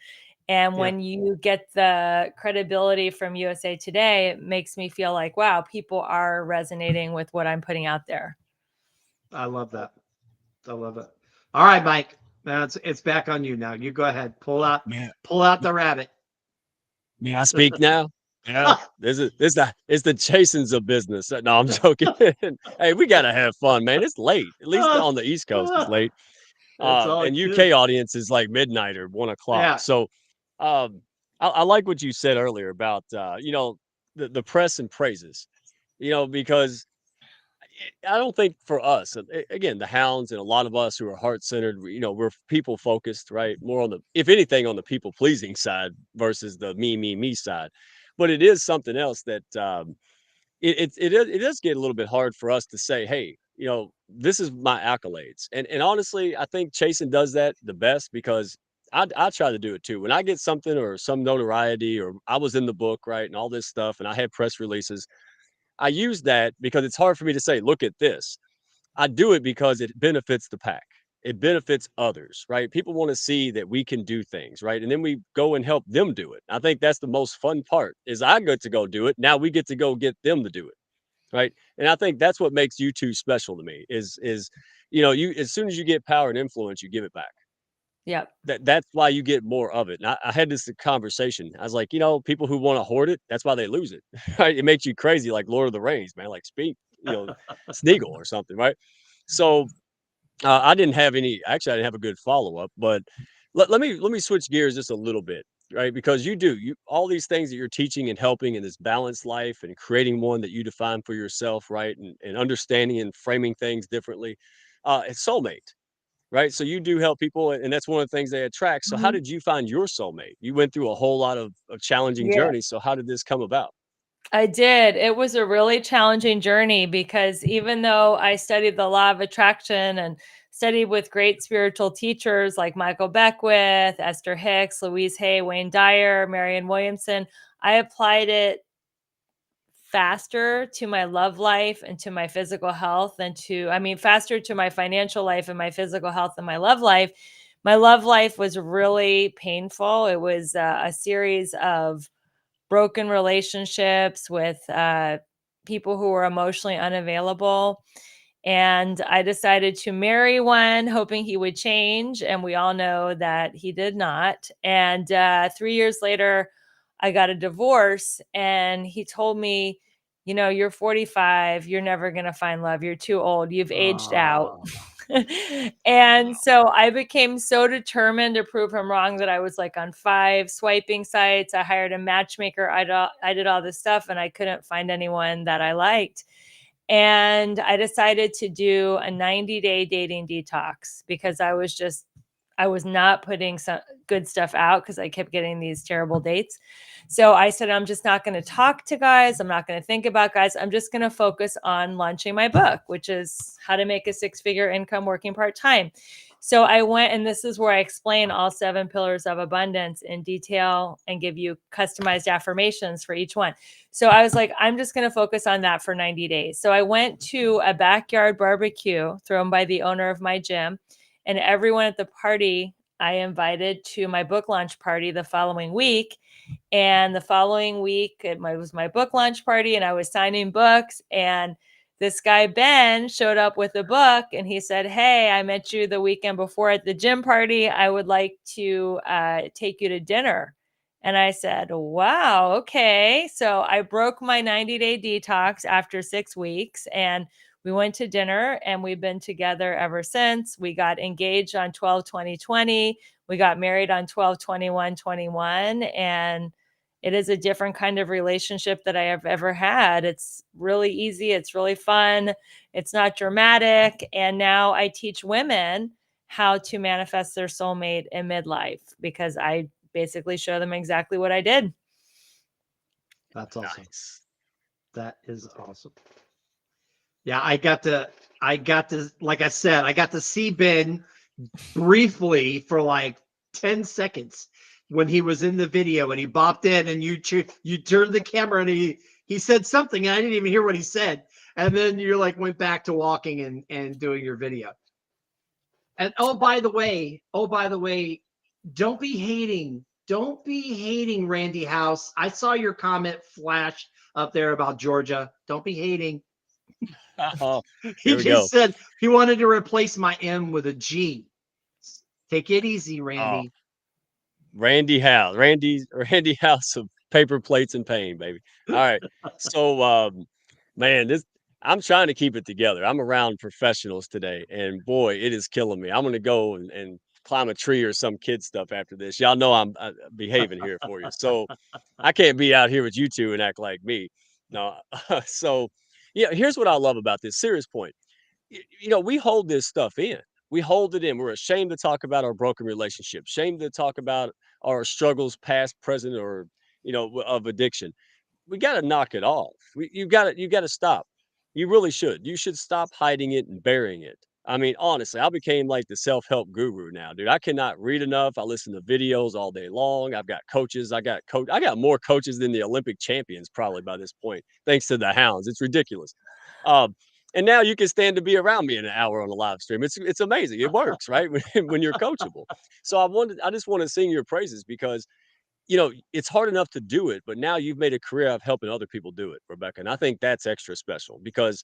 And Yeah, when you get the credibility from USA Today, it makes me feel like, wow, people are resonating with what I'm putting out there. I love that. I love it. All right, Mike. Now it's back on you now. You go ahead. Man, Pull out the rabbit. may I speak now? Yeah. It's the chasings of business. No, I'm joking. Hey, we gotta have fun, man. It's late. At least on the East Coast, it's late. It's all And UK good. audience is like midnight or 1 o'clock. Yeah. So, um, I like what you said earlier about the press and praises. Because I don't think for us, again, the hounds and a lot of us who are heart centered, we're people focused, right? More on if anything, on the people pleasing side versus the me side. But it is something else that it does get a little bit hard for us to say, hey, this is my accolades. And honestly, I think Chasen does that the best because I try to do it too. When I get something or some notoriety or I was in the book, right, and all this stuff, and I had press releases, I use that because it's hard for me to say, look at this. I do it because it benefits the pack. it benefits others, right? People want to see that we can do things, right? And then we go and help them do it. I think that's the most fun part is I get to go do it. Now we get to go get them to do it. Right. And I think that's what makes YouTube special to me is, you as soon as you get power and influence, you give it back. Yep. That's why you get more of it. And I had this conversation. I was like, people who want to hoard it, that's why they lose it. Right. It makes you crazy, like Lord of the Rings, man, like Sneagle or something, right? So I didn't have actually I didn't have a good follow-up, but let me switch gears just a little bit, right? Because you all these things that you're teaching and helping in this balanced life and creating one that you define for yourself, right? And understanding and framing things differently. It's soulmate, right? So you do help people, and that's one of the things they attract. So how Mhm. did you find your soulmate? You went through a whole lot of challenging Yeah. journeys. So how did this come about? I did. It was a really challenging journey because even though I studied the law of attraction and studied with great spiritual teachers like Michael Beckwith, Esther Hicks, Louise Hay, Wayne Dyer, Marianne Williamson, I applied it faster to my love life and to my physical health and faster to my financial life and my physical health and my love life. My love life was really painful. It was a series of broken relationships with people who were emotionally unavailable. And I decided to marry one, hoping he would change. And we all know that he did not. And 3 years later, I got a divorce. And he told me, you're 45. You're never going to find love. You're too old. You've aged out. Ah, And so I became so determined to prove him wrong that I was like on 5 swiping sites. I hired a matchmaker. I did all this stuff and I couldn't find anyone that I liked. And I decided to do a 90-day dating detox because I was not putting some good stuff out because I kept getting these terrible dates. So I said, I'm just not going to talk to guys. I'm not going to think about guys. I'm just going to focus on launching my book, which is how to make a 6-figure income working part-time. So I went, and this is where I explain all 7 pillars of abundance in detail and give you customized affirmations for each one. So I was like, I'm just going to focus on that for 90 days. So I went to a backyard barbecue thrown by the owner of my gym, and everyone at the party I invited to my book launch party the following week. And the following week, it was my book launch party, and I was signing books. And this guy, Ben, showed up with a book and he said, Hey, I met you the weekend before at the gym party. I would like to take you to dinner. And I said, Wow, okay. So I broke my 90-day detox after 6 weeks and we went to dinner and we've been together ever since. We got engaged on 12/20/20. We got married on 12/21/21. And it is a different kind of relationship that I have ever had. It's really easy. It's really fun. It's not dramatic. And now I teach women how to manifest their soulmate in midlife because I basically show them exactly what I did. that's awesome. Nice. That is awesome. Yeah, I got to, like I said, I got to see Ben briefly for like 10 seconds when he was in the video and he bopped in and you turned the camera and he said something and I didn't even hear what he said. And then you like went back to walking and doing your video. And oh, by the way, don't be hating Randy House. I saw your comment flash up there about Georgia. Don't be hating. Oh, He here we go. just said he wanted to replace my M with a G. Take it easy, Oh, Randy. Randy House of paper plates and pain, baby. All right. So, man, I'm trying to keep it together. I'm around professionals today, and boy, it is killing me. I'm gonna go and climb a tree or some kid stuff after this. Y'all know I'm behaving here for you. So I can't be out here with you two and act like me. No. So yeah, here's what I love about this. Serious point. We hold this stuff in. We hold it in. We're ashamed to talk about our broken relationships, ashamed to talk about our struggles, past, present, or of addiction. We got to knock it off. You got to stop. You really should. You should stop hiding it and burying it. I mean, honestly, I became like the self-help guru now, dude. I cannot read enough. I listen to videos all day long. I've got coaches. I got more coaches than the Olympic champions probably by this point, thanks to the hounds. It's ridiculous. Um, And now you can stand to be around me in an hour on a live stream. It's amazing. It works, right? When you're coachable. So I just want to sing your praises because it's hard enough to do it, but now you've made a career of helping other people do it, Rebecca. And I think that's extra special because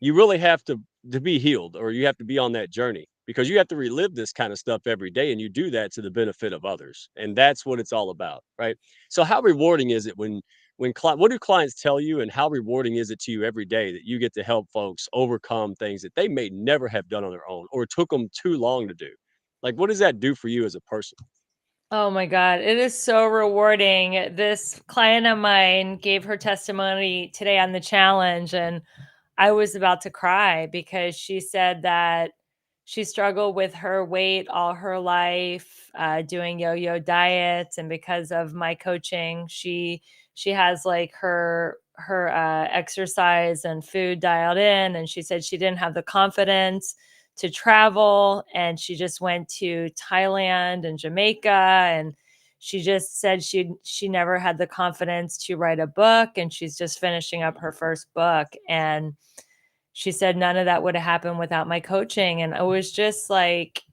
you really have to be healed, or you have to be on that journey, because you have to relive this kind of stuff every day, and you do that to the benefit of others. And that's what it's all about, right? So how rewarding is it what do clients tell you, and how rewarding is it to you every day that you get to help folks overcome things that they may never have done on their own, or took them too long to do? Like, what does that do for you as a person? Oh my God, it is so rewarding. This client of mine gave her testimony today on the challenge, and I was about to cry because she said that she struggled with her weight all her life, doing yo-yo diets, and because of my coaching, she has like her exercise and food dialed in, and she said she didn't have the confidence to travel, and she just went to Thailand and Jamaica, and she just said she never had the confidence to write a book, and she's just finishing up her first book. And she said none of that would have happened without my coaching. And it was just like,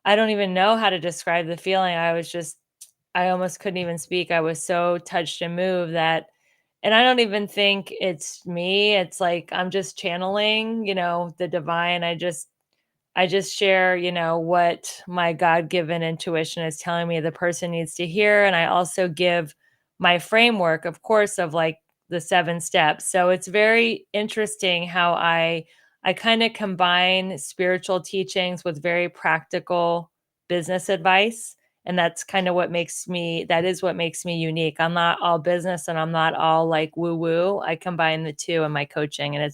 I don't even know how to describe the feeling. I almost couldn't even speak. I was so touched and moved that, and I don't even think it's me. It's like I'm just channeling, the divine. I just share, what my God-given intuition is telling me the person needs to hear. And I also give my framework, of course, of like the 7 steps. So it's very interesting how I kind of combine spiritual teachings with very practical business advice. And that's kind of that is what makes me unique. I'm not all business and I'm not all like woo woo. I combine the two in my coaching, and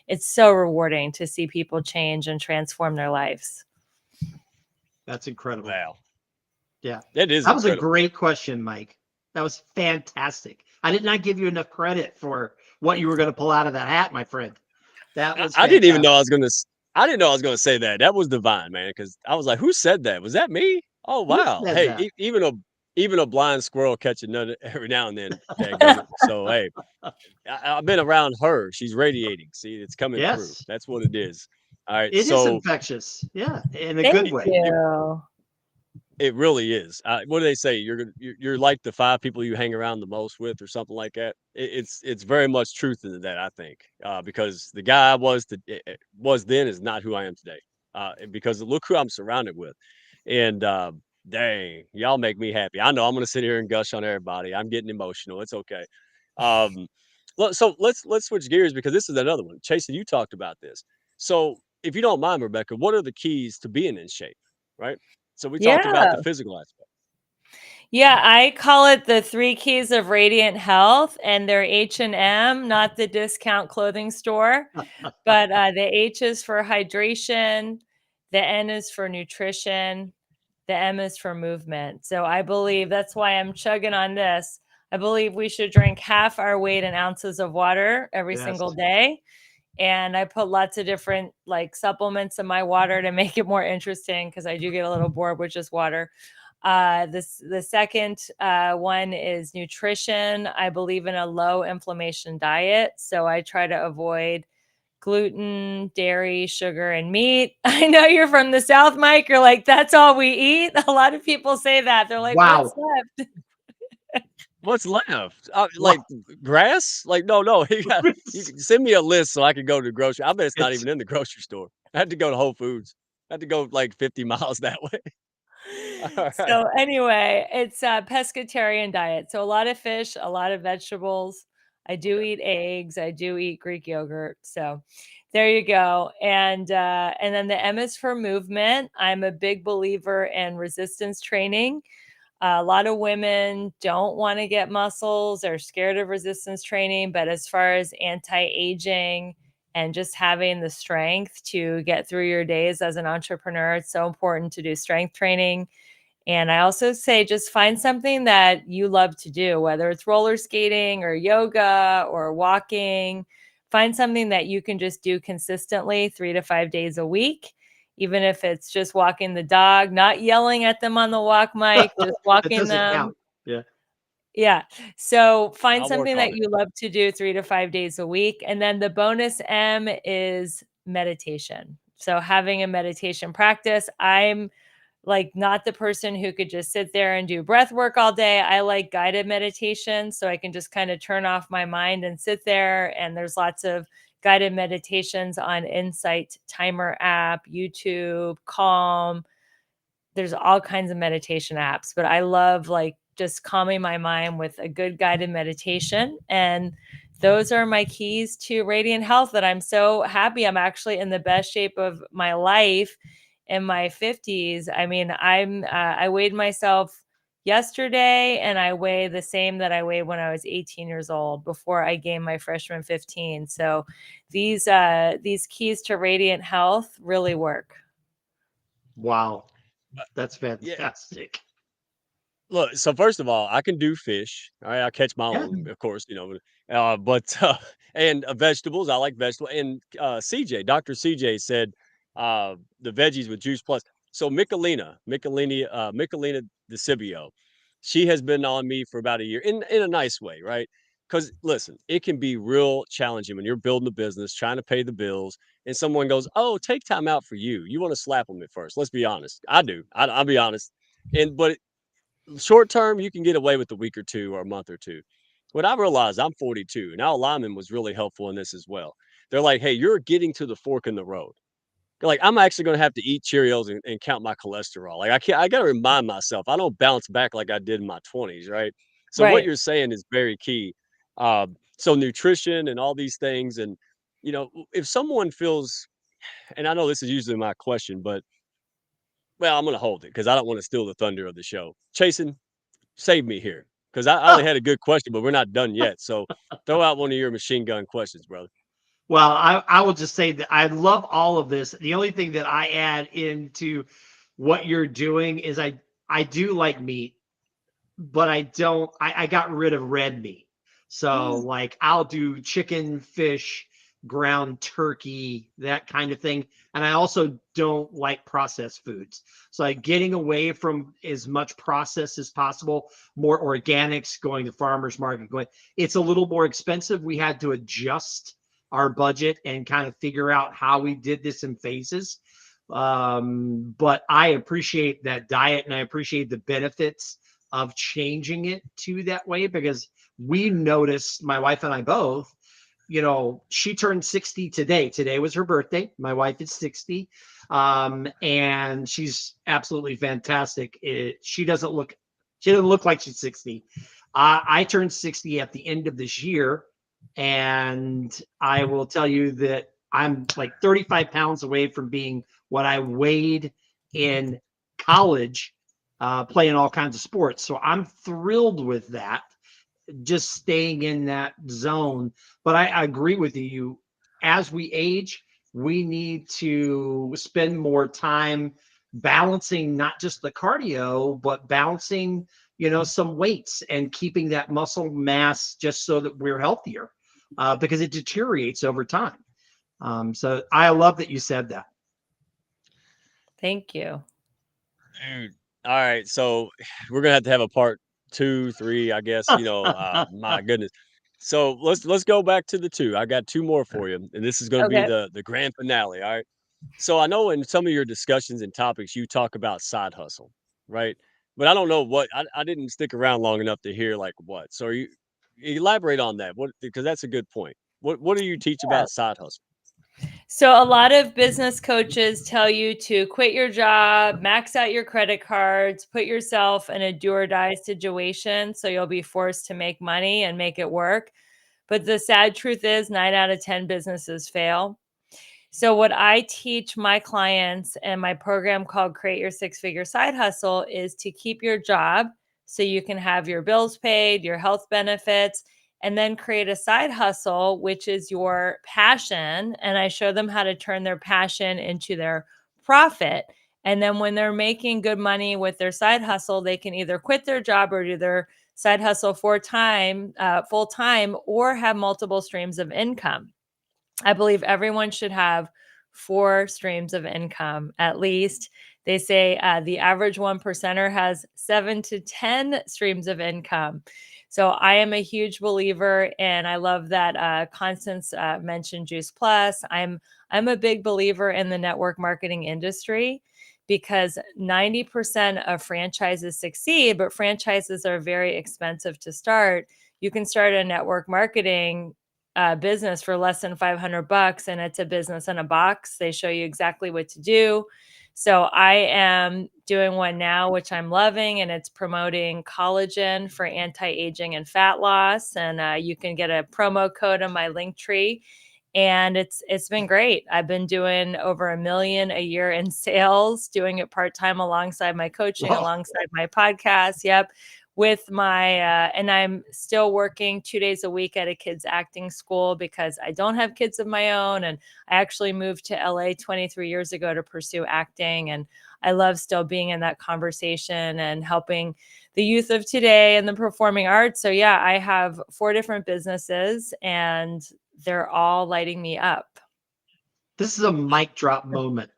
it's so rewarding to see people change and transform their lives. That's incredible. Wow. Yeah. That is That was incredible. a great question, Mike. That was fantastic. I did not give you enough credit for what you were going to pull out of that hat, my friend. That was I didn't even know fantastic. I didn't know I was gonna say that. That was divine, man. Because I was like, "Who said that? Was that me?" Oh, Who wow. said Hey, that? even a blind squirrel catch a nut every now and then, dadgummit. So, hey, I've been around her. She's radiating. See, it's coming through. Yes, That's what it is. All right, it is so infectious. Yeah, in a good Thank way. you. it really is. What do they say? You're like the 5 people you hang around the most with, or something like that. It's very much truth into that, I think, because the guy I was then is not who I am today. Because look who I'm surrounded with, and dang, y'all make me happy. I know I'm gonna sit here and gush on everybody. I'm getting emotional. It's okay. Um, so let's switch gears, because this is another one. Chasen, you talked about this. So if you don't mind, Rebecca, what are the keys to being in shape? Right. So we talked about the Yeah. physical aspect. Yeah, I call it the 3 keys of radiant health, and they're H&M, not the discount clothing store. But the H is for hydration, the N is for nutrition, the M is for movement. So I believe that's why I'm chugging on this. I believe we should drink half our weight in ounces of water every Yes. single day. And I put lots of different like supplements in my water to make it more interesting, because I do get a little bored with just water. The second one is nutrition. I believe in a low inflammation diet, so I try to avoid gluten, dairy, sugar, and meat. I know you're from the South, Mike. You're like, that's all we eat. A lot of people say that. They're like, what's Wow. left? What's left? Like Wow. grass? Like, no. You can send me a list so I can go to the grocery. I bet it's not even in the grocery store. I had to go to Whole Foods. I had to go like 50 miles that way. All right. So anyway, it's a pescatarian diet. So a lot of fish, a lot of vegetables. I do eat eggs. I do eat Greek yogurt. So there you go. And then the M is for movement. I'm a big believer in resistance training. A lot of women don't want to get muscles. They're scared of resistance training. But as far as anti-aging and just having the strength to get through your days as an entrepreneur, it's so important to do strength training. And I also say just find something that you love to do, whether it's roller skating or yoga or walking. Find something that you can just do consistently 3 to 5 days a week, even if it's just walking the dog, not yelling at them on the walk, Mike, just It walking doesn't them. count. Yeah. Yeah. So find I'll work something on that it. you love to do 3 to 5 days a week. And then the bonus M is meditation. So having a meditation practice. I'm like not the person who could just sit there and do breath work all day. I like guided meditation so I can just kind of turn off my mind and sit there. And there's lots of guided meditations on Insight Timer app, YouTube, Calm. There's all kinds of meditation apps, but I love like just calming my mind with a good guided meditation. And those are my keys to radiant health that I'm so happy I'm actually in the best shape of my life in my 50s. I mean, I weighed myself yesterday and I weigh the same that I weighed when I was 18 years old before I gained my freshman 15. So these keys to radiant health really work. Wow, that's Yeah. fantastic. Look, so first of all, I can do fish. All right, I catch my Yeah. own, of course, but and vegetables. I like vegetables. And CJ, Dr. CJ said the veggies with Juice Plus. So Michelina DeCibio, she has been on me for about a year in a nice way, right? Because listen, it can be real challenging when you're building a business, trying to pay the bills, and someone goes, "Oh, take time out for you." You want to slap them at first. Let's be honest. I do. I'll be honest. But short term, you can get away with a week or two or a month or two. What I realized, I'm 42. Now, Lyman was really helpful in this as well. They're like, hey, you're getting to the fork in the road. They're like, I'm actually going to have to eat Cheerios and count my cholesterol. Like, I got to remind myself, I don't bounce back like I did in my 20s, right? So, what Right. you're saying is very key. So, nutrition and all these things. And, if someone feels, and I know this is usually my question, but well, I'm going to hold it because I don't want to steal the thunder of the show. Chasen, save me here because I only had a good question, but we're not done yet. So throw out one of your machine gun questions, brother. Well, I will just say that I love all of this. The only thing that I add into what you're doing is I do like meat, but I don't I got rid of red meat. So like I'll do chicken, fish, ground turkey, that kind of thing. And I also don't like processed foods. So like getting away from as much process as possible, more organics, going to farmers market, it's a little more expensive. We had to adjust our budget and kind of figure out how we did this in phases. But I appreciate that diet and I appreciate the benefits of changing it to that way because we noticed, my wife and I both, she turned 60 today. Today was her birthday. My wife is 60. And she's absolutely fantastic. She doesn't look like she's 60. I turned 60 at the end of this year. And I will tell you that I'm like 35 pounds away from being what I weighed in college, playing all kinds of sports. So I'm thrilled with that, just staying in that zone. But I agree with you. As we age, we need to spend more time balancing not just the cardio, but balancing, some weights and keeping that muscle mass just so that we're healthier, because it deteriorates over time. So I love that you said that. Thank you. Dude. All right. So we're gonna have to have a part 2, 3, I guess. My goodness. So let's go back to the two. I got two more for you, and this is gonna be Okay. the grand finale. All right. So I know in some of your discussions and topics you talk about side hustle, right? But I don't know I didn't stick around long enough to hear like what. So you elaborate on that. What because that's a good point. What do you teach Yeah. about side hustle? So a lot of business coaches tell you to quit your job, max out your credit cards, put yourself in a do or die situation so you'll be forced to make money and make it work. But the sad truth is 9 out of 10 businesses fail. So what I teach my clients and my program called Create Your Six-Figure Side Hustle is to keep your job so you can have your bills paid, your health benefits, and then create a side hustle, which is your passion. And I show them how to turn their passion into their profit. And then when they're making good money with their side hustle, they can either quit their job or do their side hustle full time, or have multiple streams of income. I believe everyone should have 4 streams of income at least. They say the average 1%er has 7 to 10 streams of income. So I am a huge believer, and I love that Constance mentioned Juice Plus. I'm a big believer in the network marketing industry because 90% of franchises succeed, but franchises are very expensive to start. You can start a network marketing business for less than $500, and it's a business in a box. They show you exactly what to do. So I am doing one now, which I'm loving, and it's promoting collagen for anti-aging and fat loss. And you can get a promo code on my Linktree, and it's been great. I've been doing over $1 million a year in sales, doing it part-time alongside my coaching, alongside my podcast. Yep. With my, and I'm still working 2 days a week at a kids acting school because I don't have kids of my own. And I actually moved to LA 23 years ago to pursue acting. And I love still being in that conversation and helping the youth of today and the performing arts. So yeah, I have 4 different businesses and they're all lighting me up. This is a mic drop moment.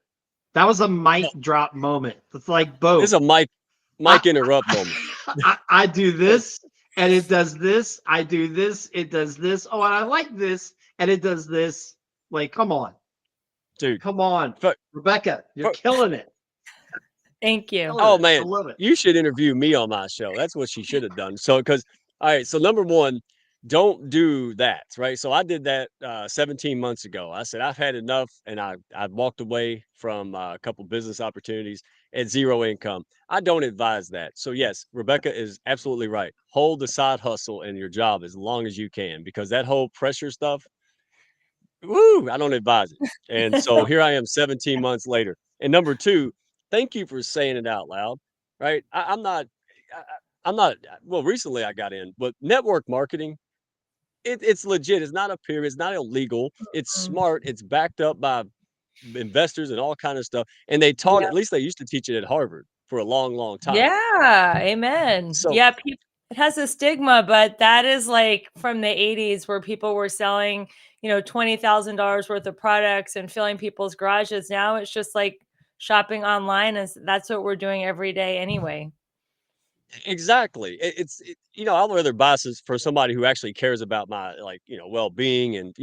That was a mic drop moment. It's like both. This is a mic interrupt moment. I do this and it does this. I do this, it does this. Oh, and I like this and it does this. Like, come on. Dude. Come on. Rebecca, you're killing it. Thank you. Killing Oh, it. man. I love it. You should interview me on my show. That's what she should have done. So, because, all right. So, number one, don't do that. Right. So, I did that 17 months ago. I said, I've had enough. And I walked away from a couple business opportunities at zero income. I don't advise that. So, yes, Rebecca is absolutely right. Hold the side hustle in your job as long as you can, because that whole pressure stuff, woo, I don't advise it. And so here I am 17 months later. And number two, thank you for saying it out loud. Right. I'm not, well, recently I got in, but network marketing, it's legit. It's not a pyramid. It's not illegal. It's smart. It's backed up by investors and all kind of stuff. And they taught, at least they used to teach it at Harvard for a long, long time. Yeah. Amen. So, yeah. It has a stigma, but that is like from the 80s where people were selling, $20,000 worth of products and filling people's garages. Now it's just like shopping online, and that's what we're doing every day anyway. exactly. I'd rather buy this for somebody who actually cares about my well-being and,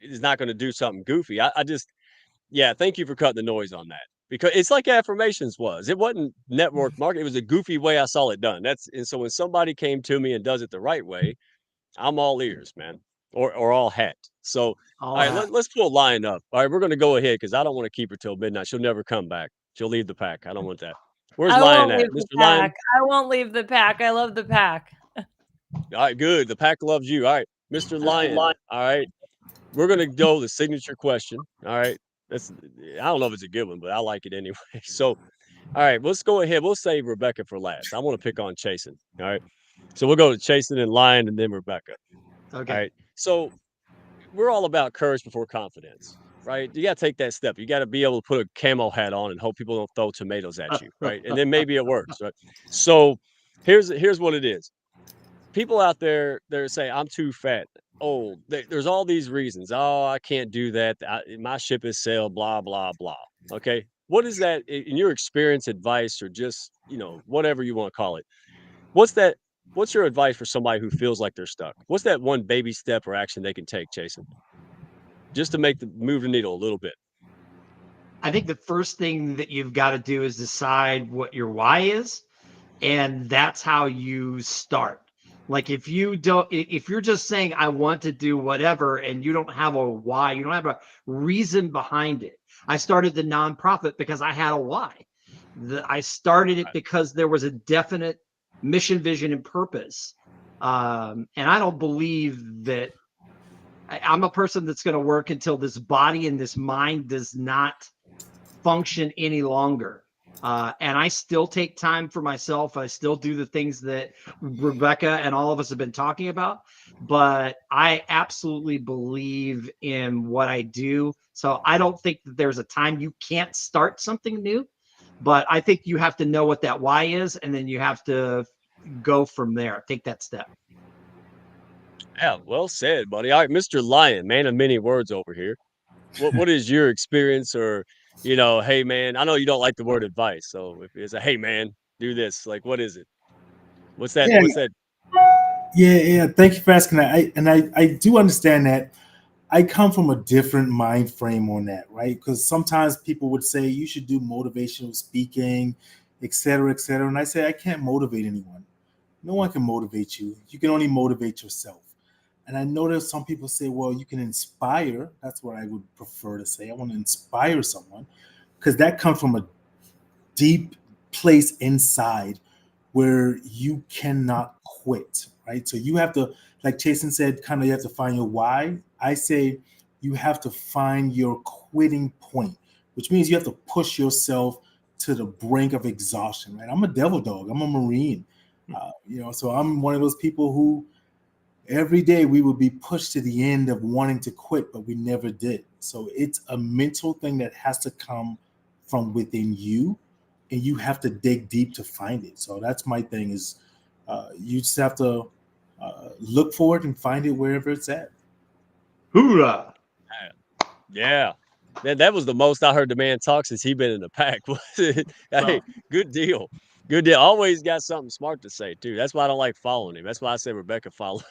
is not going to do something goofy. Yeah, thank you for cutting the noise on that, because it's like affirmations was. It wasn't network marketing. It was a goofy way I saw it done. And so when somebody came to me and does it the right way, I'm all ears, man, or all hat. So, all right, let's pull Lion up. All right, we're going to go ahead because I don't want to keep her till midnight. She'll never come back. She'll leave the pack. I don't want that. Where's Lion at? Mr. Lion? I won't leave the pack. I love the pack. All right, good. The pack loves you. All right, Mr. Lion. All right, we're going to go the signature question. All right. I don't know if it's a good one, but I like it anyway. So, all right, let's go ahead. We'll save Rebecca for last. I want to pick on Chasen. All right. So we'll go to Chasen and Lion and then Rebecca. Okay. All right. So we're all about courage before confidence, right? You got to take that step. You got to be able to put a camo hat on and hope people don't throw tomatoes at you, right? And then maybe it works, right? So here's what it is. People out there, they're saying, I'm too fat. Oh, there's all these reasons. Oh, I can't do that. My ship is sailed, blah, blah, blah. Okay. What is that in your experience, advice, or just, whatever you want to call it? What's your advice for somebody who feels like they're stuck? What's that one baby step or action they can take, Chasen, just to move the needle a little bit? I think the first thing that you've got to do is decide what your why is. And that's how you start. Like if you're just saying, I want to do whatever, and you don't have a why, you don't have a reason behind it. I started the nonprofit because I had a why. I started it because there was a definite mission, vision, and purpose. And I don't believe that I'm a person that's going to work until this body and this mind does not function any longer. And I still take time for myself. I still do the things that Rebecca and all of us have been talking about, but I absolutely believe in what I do. So I don't think that there's a time you can't start something new, but I think you have to know what that why is, and then you have to go from there. Take that step. Yeah, well said, buddy. All right, Mr. Lion, man of many words over here. What is your experience or hey man, I know you don't like the word advice. So if it's a hey man, do this, like what is it? What's that? Yeah, What's that? yeah. Thank you for asking that. I do understand that. I come from a different mind frame on that, right? Because sometimes people would say you should do motivational speaking, et cetera, et cetera. And I say I can't motivate anyone. No one can motivate you. You can only motivate yourself. And I know that some people say, well, you can inspire. That's what I would prefer to say. I want to inspire someone because that comes from a deep place inside where you cannot quit, right? So you have to, like Jason said, kind of you have to find your why. I say you have to find your quitting point, which means you have to push yourself to the brink of exhaustion, right? I'm a devil dog. I'm a Marine, so I'm one of those people who every day we would be pushed to the end of wanting to quit, but we never did. So it's a mental thing that has to come from within you, and you have to dig deep to find it. So that's my thing is you just have to look for it and find it wherever it's at. Hoorah! Yeah. That was the most I heard the man talk since he been in the pack. Was it? Hey, good deal. Good deal. Always got something smart to say too. That's why I don't like following him. That's why I say Rebecca follow.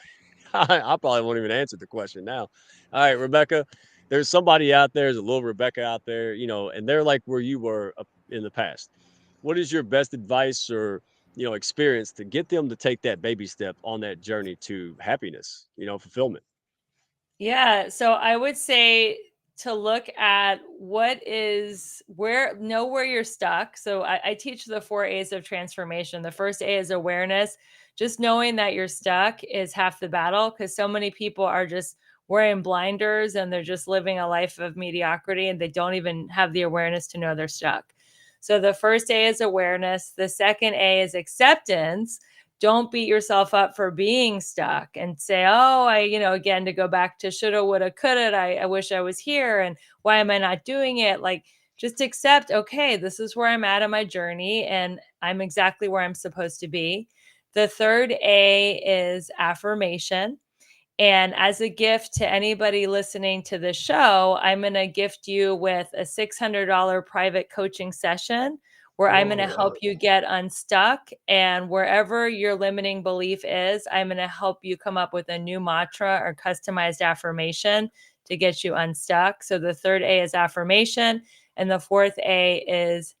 I probably won't even answer the question now. All right, Rebecca. There's somebody out there, there's a little Rebecca out there, and they're like where you were up in the past. What is your best advice or experience to get them to take that baby step on that journey to happiness, fulfillment? Yeah, so I would say to look at know where you're stuck. So I teach the 4 A's of transformation. The first A is awareness. Just knowing that you're stuck is half the battle because so many people are just wearing blinders and they're just living a life of mediocrity and they don't even have the awareness to know they're stuck. So the first A is awareness. The second A is acceptance. Don't beat yourself up for being stuck and say, oh, again, to go back to shoulda, woulda, coulda, I wish I was here. And why am I not doing it? Like, just accept, okay, this is where I'm at on my journey and I'm exactly where I'm supposed to be. The third A is affirmation. And as a gift to anybody listening to the show, I'm going to gift you with a $600 private coaching session where I'm going to help you get unstuck. And wherever your limiting belief is, I'm going to help you come up with a new mantra or customized affirmation to get you unstuck. So the third A is affirmation, and the fourth A is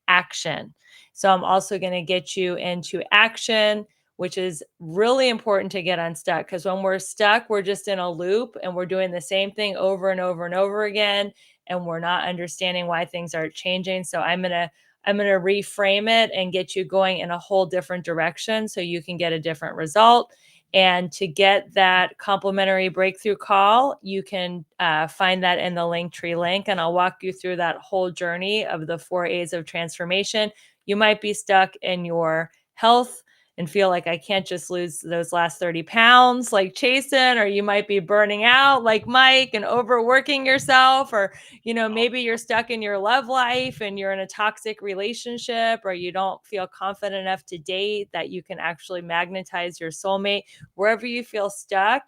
action. So I'm also going to get you into action, which is really important to get unstuck because when we're stuck, we're just in a loop and we're doing the same thing over and over and over again. And we're not understanding why things aren't changing. So I'm going to reframe it and get you going in a whole different direction so you can get a different result. And to get that complimentary breakthrough call, you can find that in the Linktree link, and I'll walk you through that whole journey of the 4 A's of transformation. You might be stuck in your health and feel like I can't just lose those last 30 pounds like Chasen, or you might be burning out like Mike and overworking yourself, or, maybe you're stuck in your love life and you're in a toxic relationship, or you don't feel confident enough to date that you can actually magnetize your soulmate. Wherever you feel stuck,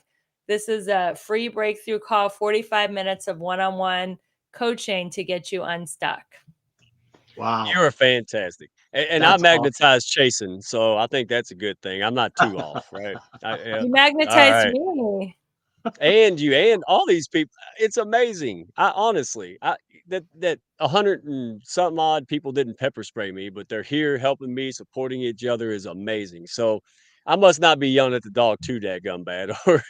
this is a free breakthrough call, 45 minutes of one-on-one coaching to get you unstuck. Wow. You're fantastic. And I That's awesome. magnetize chasing, so I think that's a good thing. I'm not too off, right? Yeah. You All magnetized right. me. And you and all these people, it's amazing. I honestly, that 100 and something odd people didn't pepper spray me, but they're here helping me, supporting each other is amazing. So I must not be yelling at the dog too dadgum bad, or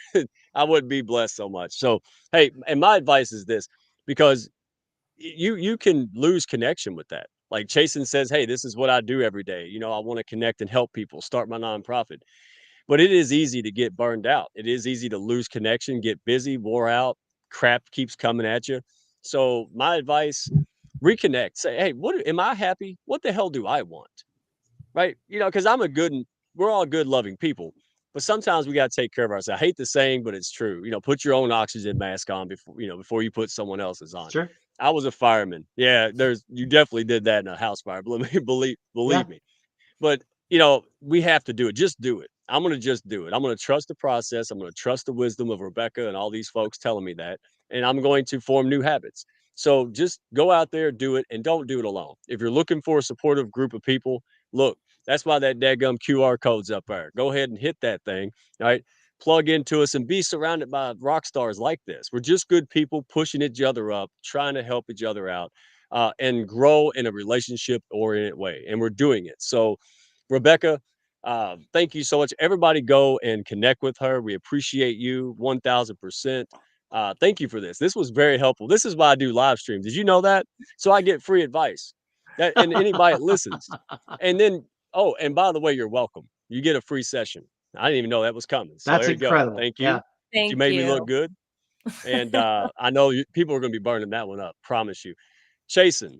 I wouldn't be blessed so much. So hey, and my advice is this, because you can lose connection with that. Like Chasen says, hey, this is what I do every day. I want to connect and help people, start my nonprofit. But it is easy to get burned out. It is easy to lose connection, get busy, wore out, crap keeps coming at you. So my advice, reconnect. Say, hey, what am I happy? What the hell do I want? Right? Because we're all good, loving people. But sometimes we got to take care of ourselves. I hate the saying, but it's true. Put your own oxygen mask on before you put someone else's on. Sure. I was a fireman. Yeah, you definitely did that in a house fire. Believe me, Yeah. believe me. But we have to do it. Just do it. I'm gonna just do it. I'm gonna trust the process. I'm gonna trust the wisdom of Rebecca and all these folks telling me that, and I'm going to form new habits. So just go out there, do it, and don't do it alone. If you're looking for a supportive group of people, look, that's why that dadgum QR code's up there. Go ahead and hit that thing, all right? Plug into us and be surrounded by rock stars like this. We're just good people pushing each other up, trying to help each other out, and grow in a relationship-oriented way. And we're doing it. So, Rebecca, thank you so much. Everybody go and connect with her. We appreciate you 1000%. Thank you for this. This was very helpful. This is why I do live streams. Did you know that? So I get free advice. And anybody that listens. And then, oh, and by the way, you're welcome. You get a free session. I didn't even know that was coming. So That's there you incredible. go. Thank you. Yeah. Thank You made you. me look good. And I know people are going to be burning that one up. Promise you. Chasen,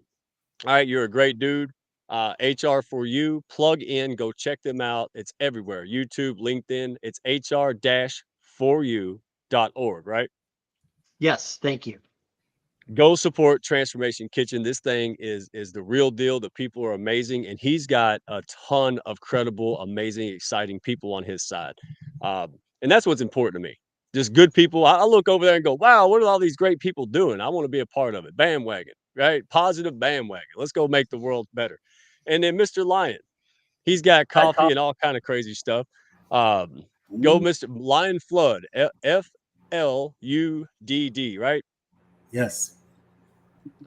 all right, you're a great dude. HR for You, plug in, go check them out. It's everywhere. YouTube, LinkedIn. It's hr-4u.org, right? Yes. Thank you. Go support Transformation Kitchen. This thing is the real deal. The people are amazing, and he's got a ton of credible, amazing, exciting people on his side. And that's what's important to me. Just good people. I look over there and go, wow, what are all these great people doing? I want to be a part of it. Bandwagon, right? Positive bandwagon. Let's go make the world better. And then Mr. Lion, he's got coffee and all kind of crazy stuff. Go Mr. Lion Flood, FLUDD, right? Yes.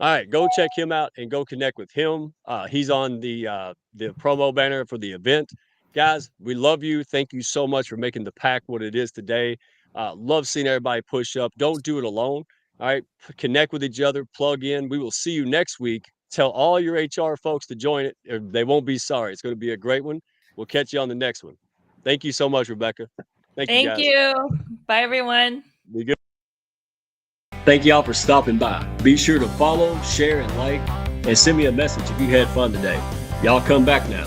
All right, go check him out and go connect with him. He's on the promo banner for the event. Guys, we love you. Thank you so much for making the pack what it is today. Love seeing everybody push up. Don't do it alone. All right, connect with each other, plug in. We will see you next week. Tell all your HR folks to join it. Or they won't be sorry. It's going to be a great one. We'll catch you on the next one. Thank you so much, Rebecca. Thank you, guys. Bye, everyone. Be good. Thank y'all for stopping by. Be sure to follow, share, and like, and send me a message if you had fun today. Y'all come back now.